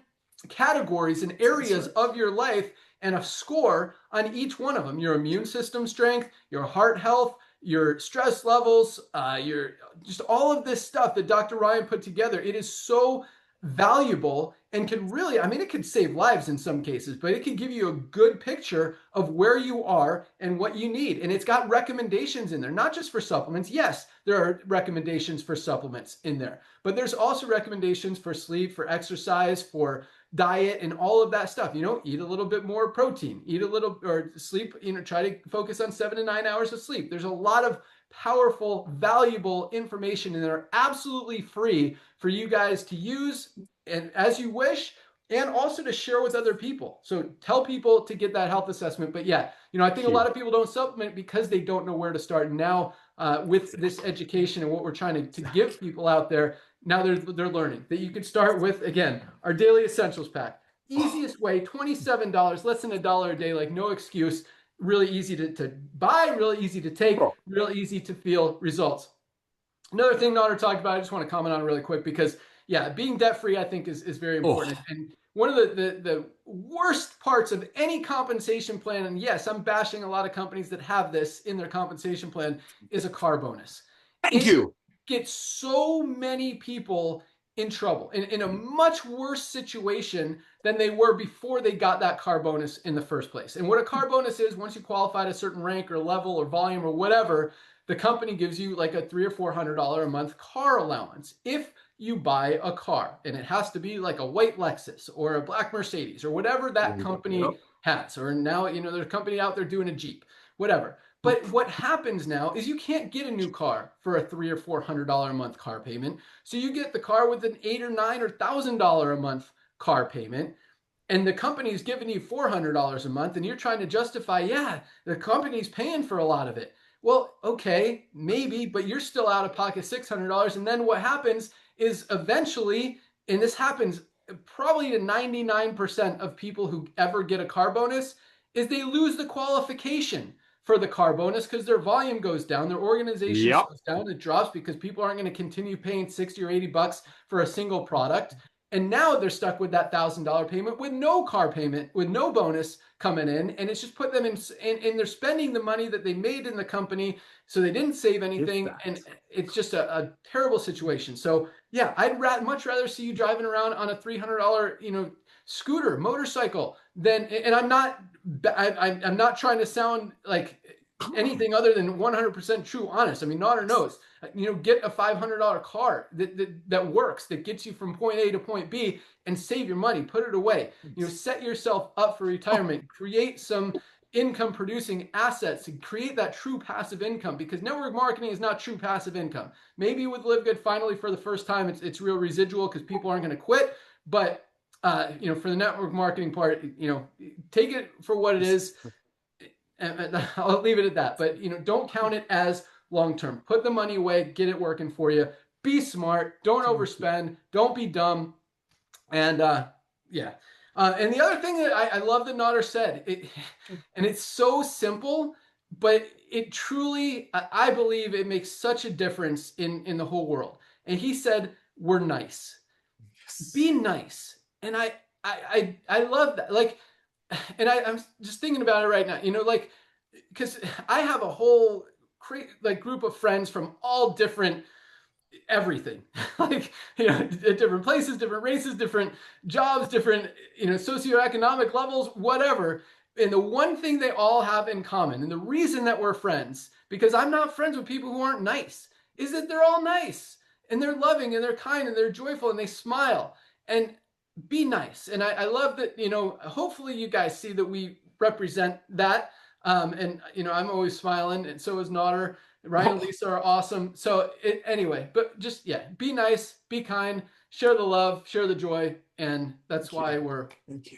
categories and areas of your life and a score on each one of them. Your immune system strength, your heart health, your stress levels, your just all of this stuff that Dr. Ryan put together. It is so valuable and can really, it could save lives in some cases, but it can give you a good picture of where you are and what you need. And it's got recommendations in there, not just for supplements. Yes, there are recommendations for supplements in there, but there's also recommendations for sleep, for exercise, for diet, and all of that stuff. Eat a little bit more protein, eat a little, or sleep, try to focus on 7 to 9 hours of sleep. There's a lot of powerful, valuable information in there, absolutely free for you guys to use and as you wish, and also to share with other people. So tell people to get that health assessment. But yeah, I think a lot of people don't supplement because they don't know where to start. Now, with this education and what we're trying to give people out there, now they're learning that you can start with, again, our daily essentials pack. Easiest way, $27, less than $1 a day, like no excuse. Really easy to buy, really easy to take, real easy to feel results. Another thing Nader talked about, I just want to comment on really quick because, yeah, being debt-free, I think, is very important. And one of the worst parts of any compensation plan, and yes, I'm bashing a lot of companies that have this in their compensation plan, is a car bonus. Thank you. Get so many people in trouble, in a much worse situation than they were before they got that car bonus in the first place. And what a car bonus is, once you qualify at a certain rank or level or volume or whatever, the company gives you like a $300 or $400 a month car allowance if you buy a car. And it has to be like a white Lexus or a black Mercedes or whatever that company has. Or now, there's a company out there doing a Jeep, whatever. But what happens now is you can't get a new car for a $300 or $400 a month car payment. So you get the car with an $800 or $900 or $1,000 a month car payment, and the company's giving you $400 a month, and you're trying to justify, yeah, the company's paying for a lot of it. Well, okay, maybe, but you're still out of pocket $600. And then what happens is eventually, and this happens probably to 99% of people who ever get a car bonus, is they lose the qualification for the car bonus because their volume goes down, their organization goes down, it drops because people aren't going to continue paying 60 or 80 bucks for a single product. And now they're stuck with that $1,000 payment with no car payment, with no bonus coming in. And it's just put them in they're spending the money that they made in the company. So they didn't save anything. And it's just a terrible situation. So yeah, I'd much rather see you driving around on a $300, scooter, motorcycle than, and I'm not trying to sound like anything other than 100% true, honest. I mean, not or knows. Get a $500 car that works, that gets you from point A to point B, and save your money. Put it away. Set yourself up for retirement. Create some income producing assets and create that true passive income, because network marketing is not true passive income. Maybe with LiveGood, finally for the first time, it's real residual because people aren't going to quit. But for the network marketing part, take it for what it is. And I'll leave it at that. But, don't count it as long-term. Put the money away, get it working for you. Be smart. Don't overspend. Don't be dumb. And and the other thing that I love that Nader said, and it's so simple, but it truly, I believe it makes such a difference in the whole world. And he said, we're nice. Yes. Be nice. And I love that. Like, and I'm just thinking about it right now, because I have a whole group of friends from all different everything, different places, different races, different jobs, different, socioeconomic levels, whatever. And the one thing they all have in common, and the reason that we're friends, because I'm not friends with people who aren't nice, is that they're all nice and they're loving and they're kind and they're joyful and they smile. And be nice. And I love that, hopefully you guys see that we represent that. And I'm always smiling, and so is Nader. Ryan and Lisa are awesome. So anyway, but just, be nice, be kind, share the love, share the joy. And that's why we're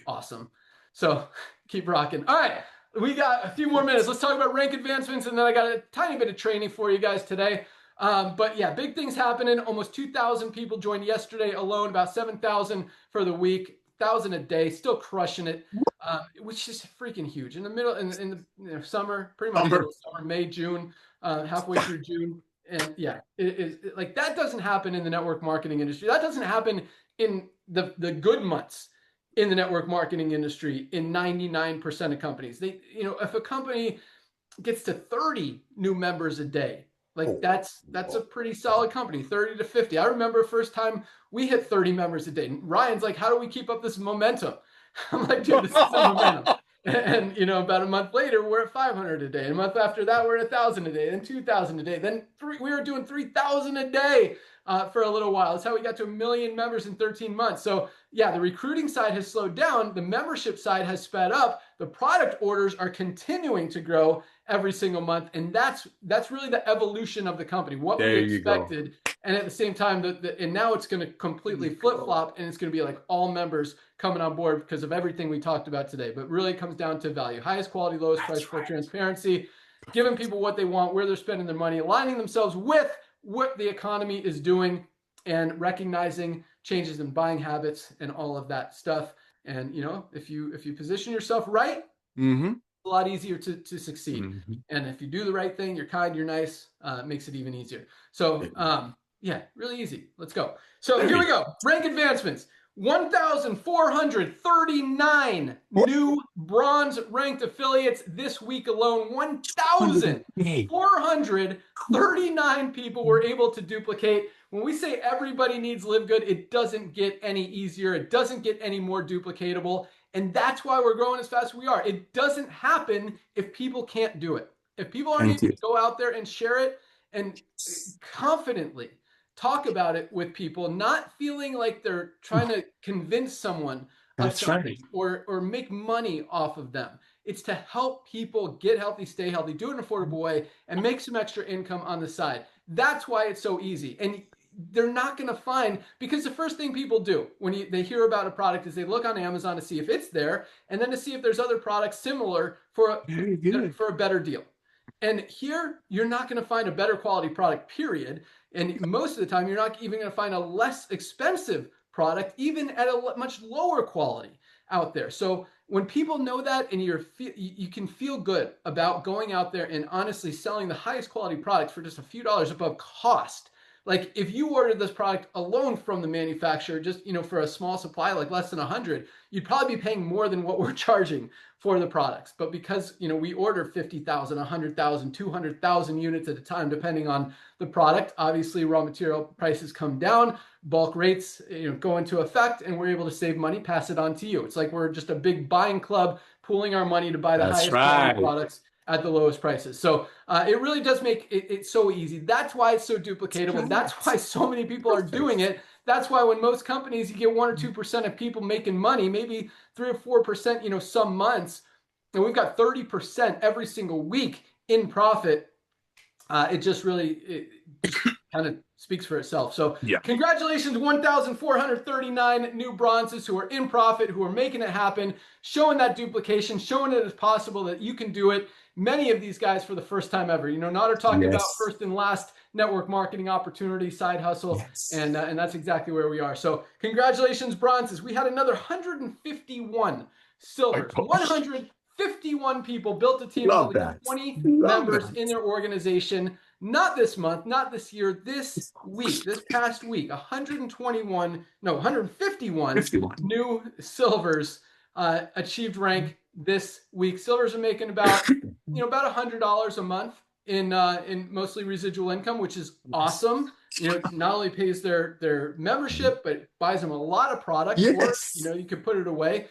awesome. So keep rocking. All right. We got a few more minutes. Let's talk about rank advancements. And then I got a tiny bit of training for you guys today. But yeah, big things happening. Almost 2,000 people joined yesterday alone, about 7,000 for the week, 1,000 a day, still crushing it, which is freaking huge. In the middle, in the summer, pretty much middle of summer, May, June, halfway through June. And yeah, like that doesn't happen in the network marketing industry. That doesn't happen in the good months in the network marketing industry in 99% of companies. If a company gets to 30 new members a day, that's a pretty solid company, 30 to 50. I remember first time we hit 30 members a day. And Ryan's like, how do we keep up this momentum? I'm like, dude, this is a momentum. And, about a month later, we're at 500 a day. And a month after that, we're at 1,000 a day, then 2,000 a day. Then we were doing 3,000 a day for a little while. That's how we got to 1 million members in 13 months. So yeah, the recruiting side has slowed down. The membership side has sped up. The product orders are continuing to grow every single month. And that's really the evolution of the company, what we expected. And at the same time, and now it's going to completely flip-flop, and it's going to be like all members coming on board because of everything we talked about today. But really it comes down to value, highest quality, lowest price, for transparency, giving people what they want, where they're spending their money, aligning themselves with what the economy is doing, and recognizing changes in buying habits and all of that stuff. And, if you position yourself right, it's a lot easier to succeed. And if you do the right thing, you're kind, you're nice, it makes it even easier. So, really easy. Let's go. So here we go. Rank advancements. 1,439 new bronze ranked affiliates this week alone. 1,439 139 people were able to duplicate. When we say everybody needs LiveGood, it doesn't get any easier. It doesn't get any more duplicatable. And that's why we're growing as fast as we are. It doesn't happen if people can't do it. If people aren't able to go out there and share it and confidently talk about it with people, not feeling like they're trying to convince someone of something or make money off of them. It's to help people get healthy, stay healthy, do it in an affordable way, and make some extra income on the side. That's why it's so easy. And they're not going to find, because the first thing people do when they hear about a product is they look on Amazon to see if it's there, and then to see if there's other products similar for a better deal. And here, you're not going to find a better quality product, period. And most of the time, you're not even going to find a less expensive product, even at a much lower quality out there. So when people know that, and you can feel good about going out there and honestly selling the highest quality products for just a few dollars above cost. Like if you ordered this product alone from the manufacturer, just, for a small supply, like less than 100, you'd probably be paying more than what we're charging for the products. But because, we order 50,000, 100,000, 200,000 units at a time, depending on the product, obviously raw material prices come down, bulk rates, go into effect, and we're able to save money, pass it on to you. It's like we're just a big buying club, pooling our money to buy the highest quality products at the lowest prices. So it really does make it so easy. That's why it's so duplicatable. That's why so many people are doing it. That's why when most companies, you get 1 or 2% of people making money, maybe 3 or 4%, some months, and we've got 30% every single week in profit. It just really kind of speaks for itself. So congratulations, 1,439 new bronzes who are in profit, who are making it happen, showing that duplication, showing it is possible that you can do it. Many of these guys for the first time ever, Nader talking about first and last network marketing opportunity, side hustle, and that's exactly where we are. So congratulations, bronzes. We had another 151 silvers. 151 people built a team with at least 20 members in their organization. Not this month, not this year, this week, this past week, 151 new silvers achieved rank this week. Silvers are making about $100 a month in mostly residual income, which is awesome. It not only pays their membership, but buys them a lot of products. Or, you could put it away.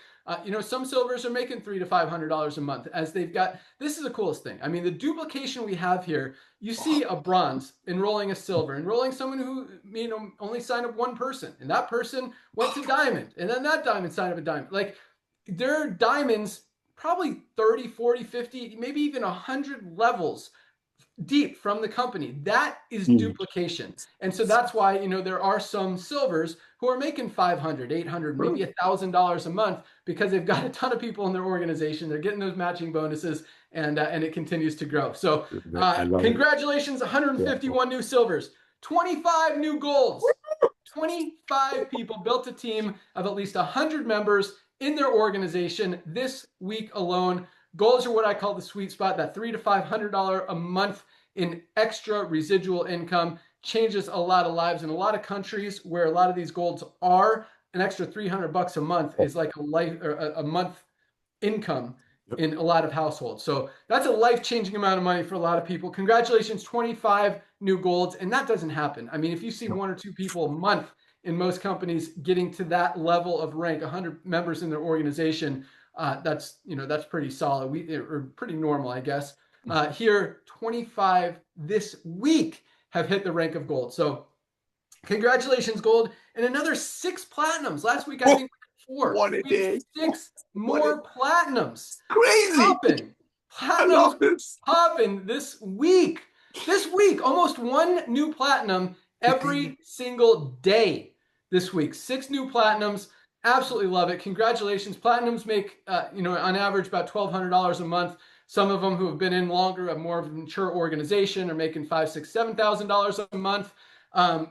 Some silvers are making $300 to $500 a month, as they've got. This is the coolest thing. I mean, the duplication we have here. You see a bronze enrolling a silver, enrolling someone who only signed up one person, and that person went to diamond, and then that diamond signed up a diamond. Like there are diamonds probably 30, 40, 50, maybe even 100 levels deep from the company. That is duplication. And so that's why, there are some silvers who are making $500, $800, maybe $1,000 a month because they've got a ton of people in their organization. They're getting those matching bonuses, and it continues to grow. So congratulations, 151 new silvers, 25 new golds. 25 people built a team of at least 100 members in their organization this week alone. Goals are what I call the sweet spot, that $300 to $500 a month in extra residual income. Changes a lot of lives in a lot of countries where a lot of these golds are. An extra $300 a month is like a month income in a lot of households. So that's a life-changing amount of money for a lot of people. Congratulations, 25 new golds. And that doesn't happen. I mean, if you see 1 or 2 people a month in most companies getting to that level of rank, 100 members in their organization, that's pretty solid. Or pretty normal, I guess. Here, 25 this week have hit the rank of gold. So congratulations, gold. And another 6 platinums. Last week, I think we had 4. What a day. 6 more platinums. Crazy. Platinums popping this week. This week, almost 1 new platinum every single day this week. 6 new platinums. Absolutely love it. Congratulations. Platinums make, on average about $1,200 a month. Some of them who have been in longer, have more of a mature organization, are making $5,000, $6,000, $7,000 a month.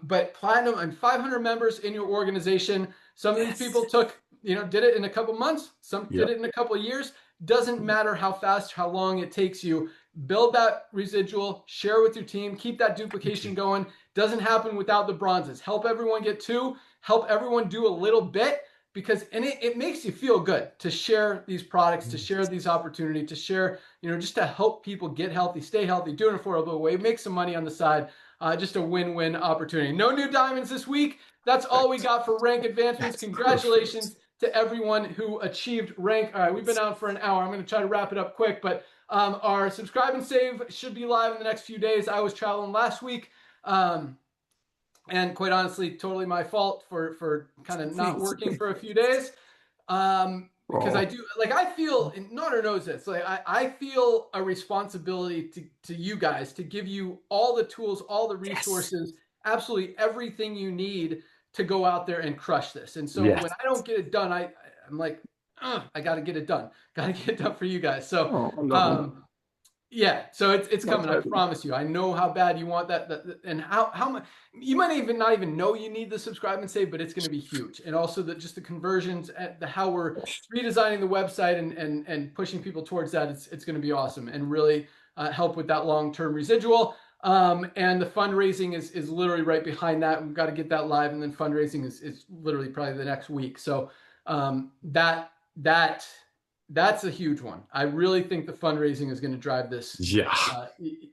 But platinum and 500 members in your organization. Some of these people did it in a couple months. Some did it in a couple of years. Doesn't matter how fast, how long it takes you. Build that residual, share with your team, keep that duplication going. Doesn't happen without the bronzes. Help everyone get 2, help everyone do a little bit. because it makes you feel good to share these products, to share these opportunities, to share, just to help people get healthy, stay healthy, do it in an affordable way, make some money on the side. Just a win-win opportunity. No new diamonds this week. That's all we got for rank advancements. Congratulations to everyone who achieved rank. All right, we've been out for an hour. I'm going to try to wrap it up quick, but our subscribe and save should be live in the next few days. I was traveling last week. And quite honestly, totally my fault for kind of not working for a few days. Because I do, like, I feel, and Nader knows this, like, I feel a responsibility to you guys to give you all the tools, all the resources, absolutely everything you need to go out there and crush this. And so when I don't get it done, I'm like, I got to get it done. Got to get it done for you guys. So, yeah, so it's coming. I promise you. I know how bad you want that and how much you might not even know you need the subscribe and save, but it's going to be huge. And also just the conversions, how we're redesigning the website and pushing people towards that. It's going to be awesome and really help with that long-term residual. And the fundraising is literally right behind that. We've got to get that live, and then fundraising is literally probably the next week. So that's a huge one. I really think the fundraising is going to drive this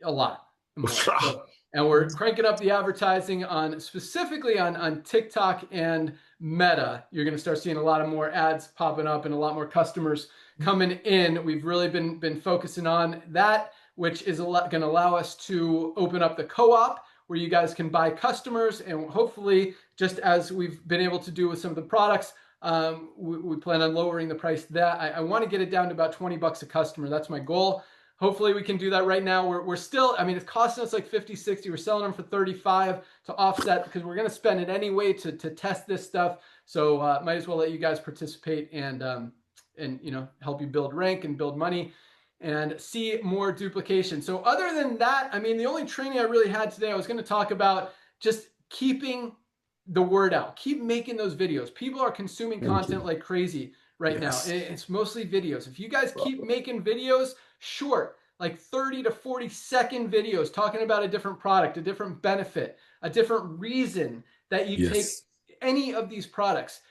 a lot more. So, and we're cranking up the advertising specifically on TikTok and Meta. You're going to start seeing a lot of more ads popping up and a lot more customers coming in. We've really been focusing on that, which is going to allow us to open up the co-op where you guys can buy customers, and hopefully, just as we've been able to do with some of the products, we plan on lowering the price of that. I want to get it down to about $20 a customer. That's my goal. Hopefully we can do that right now. We're still, it's costing us like 50, 60. We're selling them for 35 to offset because we're going to spend it anyway to test this stuff. So might as well let you guys participate and help you build rank and build money and see more duplication. So other than that, the only training I really had today, I was going to talk about just keeping the word out. Keep making those videos. People are consuming content like crazy right now. It's mostly videos. If you guys keep making videos short, like 30 to 40 second videos talking about a different product, a different benefit, a different reason that you take any of these products,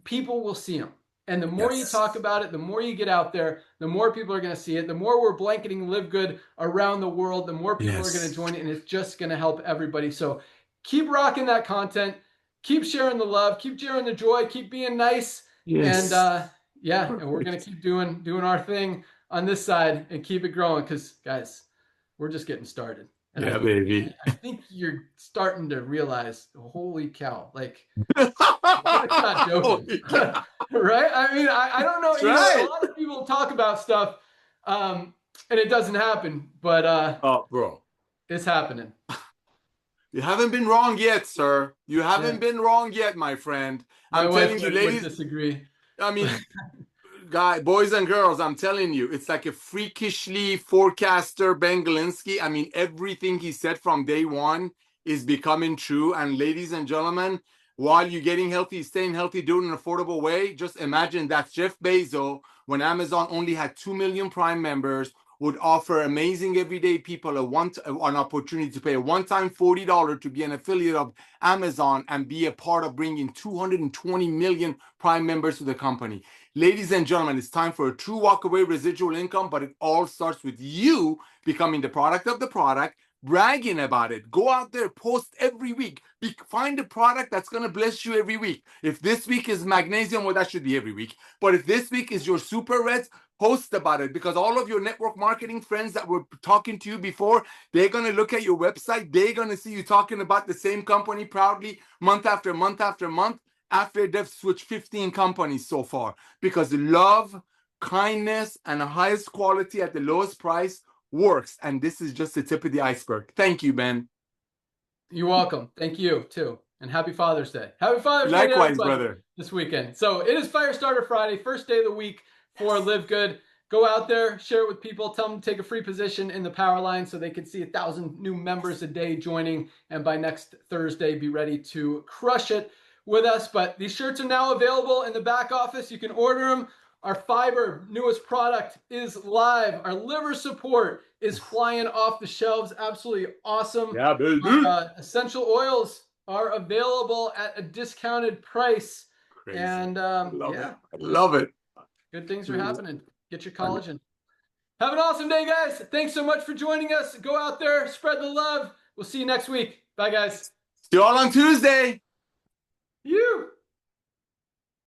people will see them. And the more you talk about it, the more you get out there, the more people are going to see it. The more we're blanketing Live Good around the world, the more people are going to join it, and it's just going to help everybody. So keep rocking that content. Keep sharing the love. Keep sharing the joy. Keep being nice. And and we're going to keep doing our thing on this side and keep it growing because, guys, we're just getting started. And baby. I think you're starting to realize, holy cow, like, I'm not joking. Right? I don't know. A lot of people talk about stuff and it doesn't happen, but bro, it's happening. You haven't been wrong yet, sir. You haven't been wrong yet, my friend. I'm telling you, ladies. Disagree. Boys and girls, I'm telling you, it's like a freakishly forecaster, Ben Galinsky. Everything he said from day one is becoming true. And ladies and gentlemen, while you're getting healthy, staying healthy, doing it in an affordable way, just imagine that Jeff Bezos, when Amazon only had 2 million Prime members, would offer amazing everyday people an opportunity to pay a one-time $40 to be an affiliate of Amazon and be a part of bringing 220 million Prime members to the company. Ladies and gentlemen, it's time for a true walkaway residual income, but it all starts with you becoming the product of the product, bragging about it. Go out there, post every week. Find a product that's going to bless you every week. If this week is magnesium, well, that should be every week. But if this week is your super reds, post about it, because all of your network marketing friends that were talking to you before, they're going to look at your website. They're going to see you talking about the same company proudly month after month after month after they've switched 15 companies so far, because love, kindness, and the highest quality at the lowest price works. And this is just the tip of the iceberg. Thank you, Ben. You're welcome. Thank you too. And happy Father's Day. Happy Father's Day. Likewise, brother. This weekend. So it is Firestarter Friday, first day of the week for Live Good. Go out there, share it with people, tell them to take a free position in the power line so they can see 1,000 new members a day joining. And by next Thursday, be ready to crush it with us. But these shirts are now available in the back office. You can order them. Our fiber newest product is live. Our liver support is flying off the shelves. Absolutely awesome. Yeah, baby. Essential oils are available at a discounted price. Crazy. And I love it. Good things are happening. Get your collagen. Have an awesome day, guys. Thanks so much for joining us. Go out there, spread the love. We'll see you next week. Bye, guys. See you all on Tuesday. You.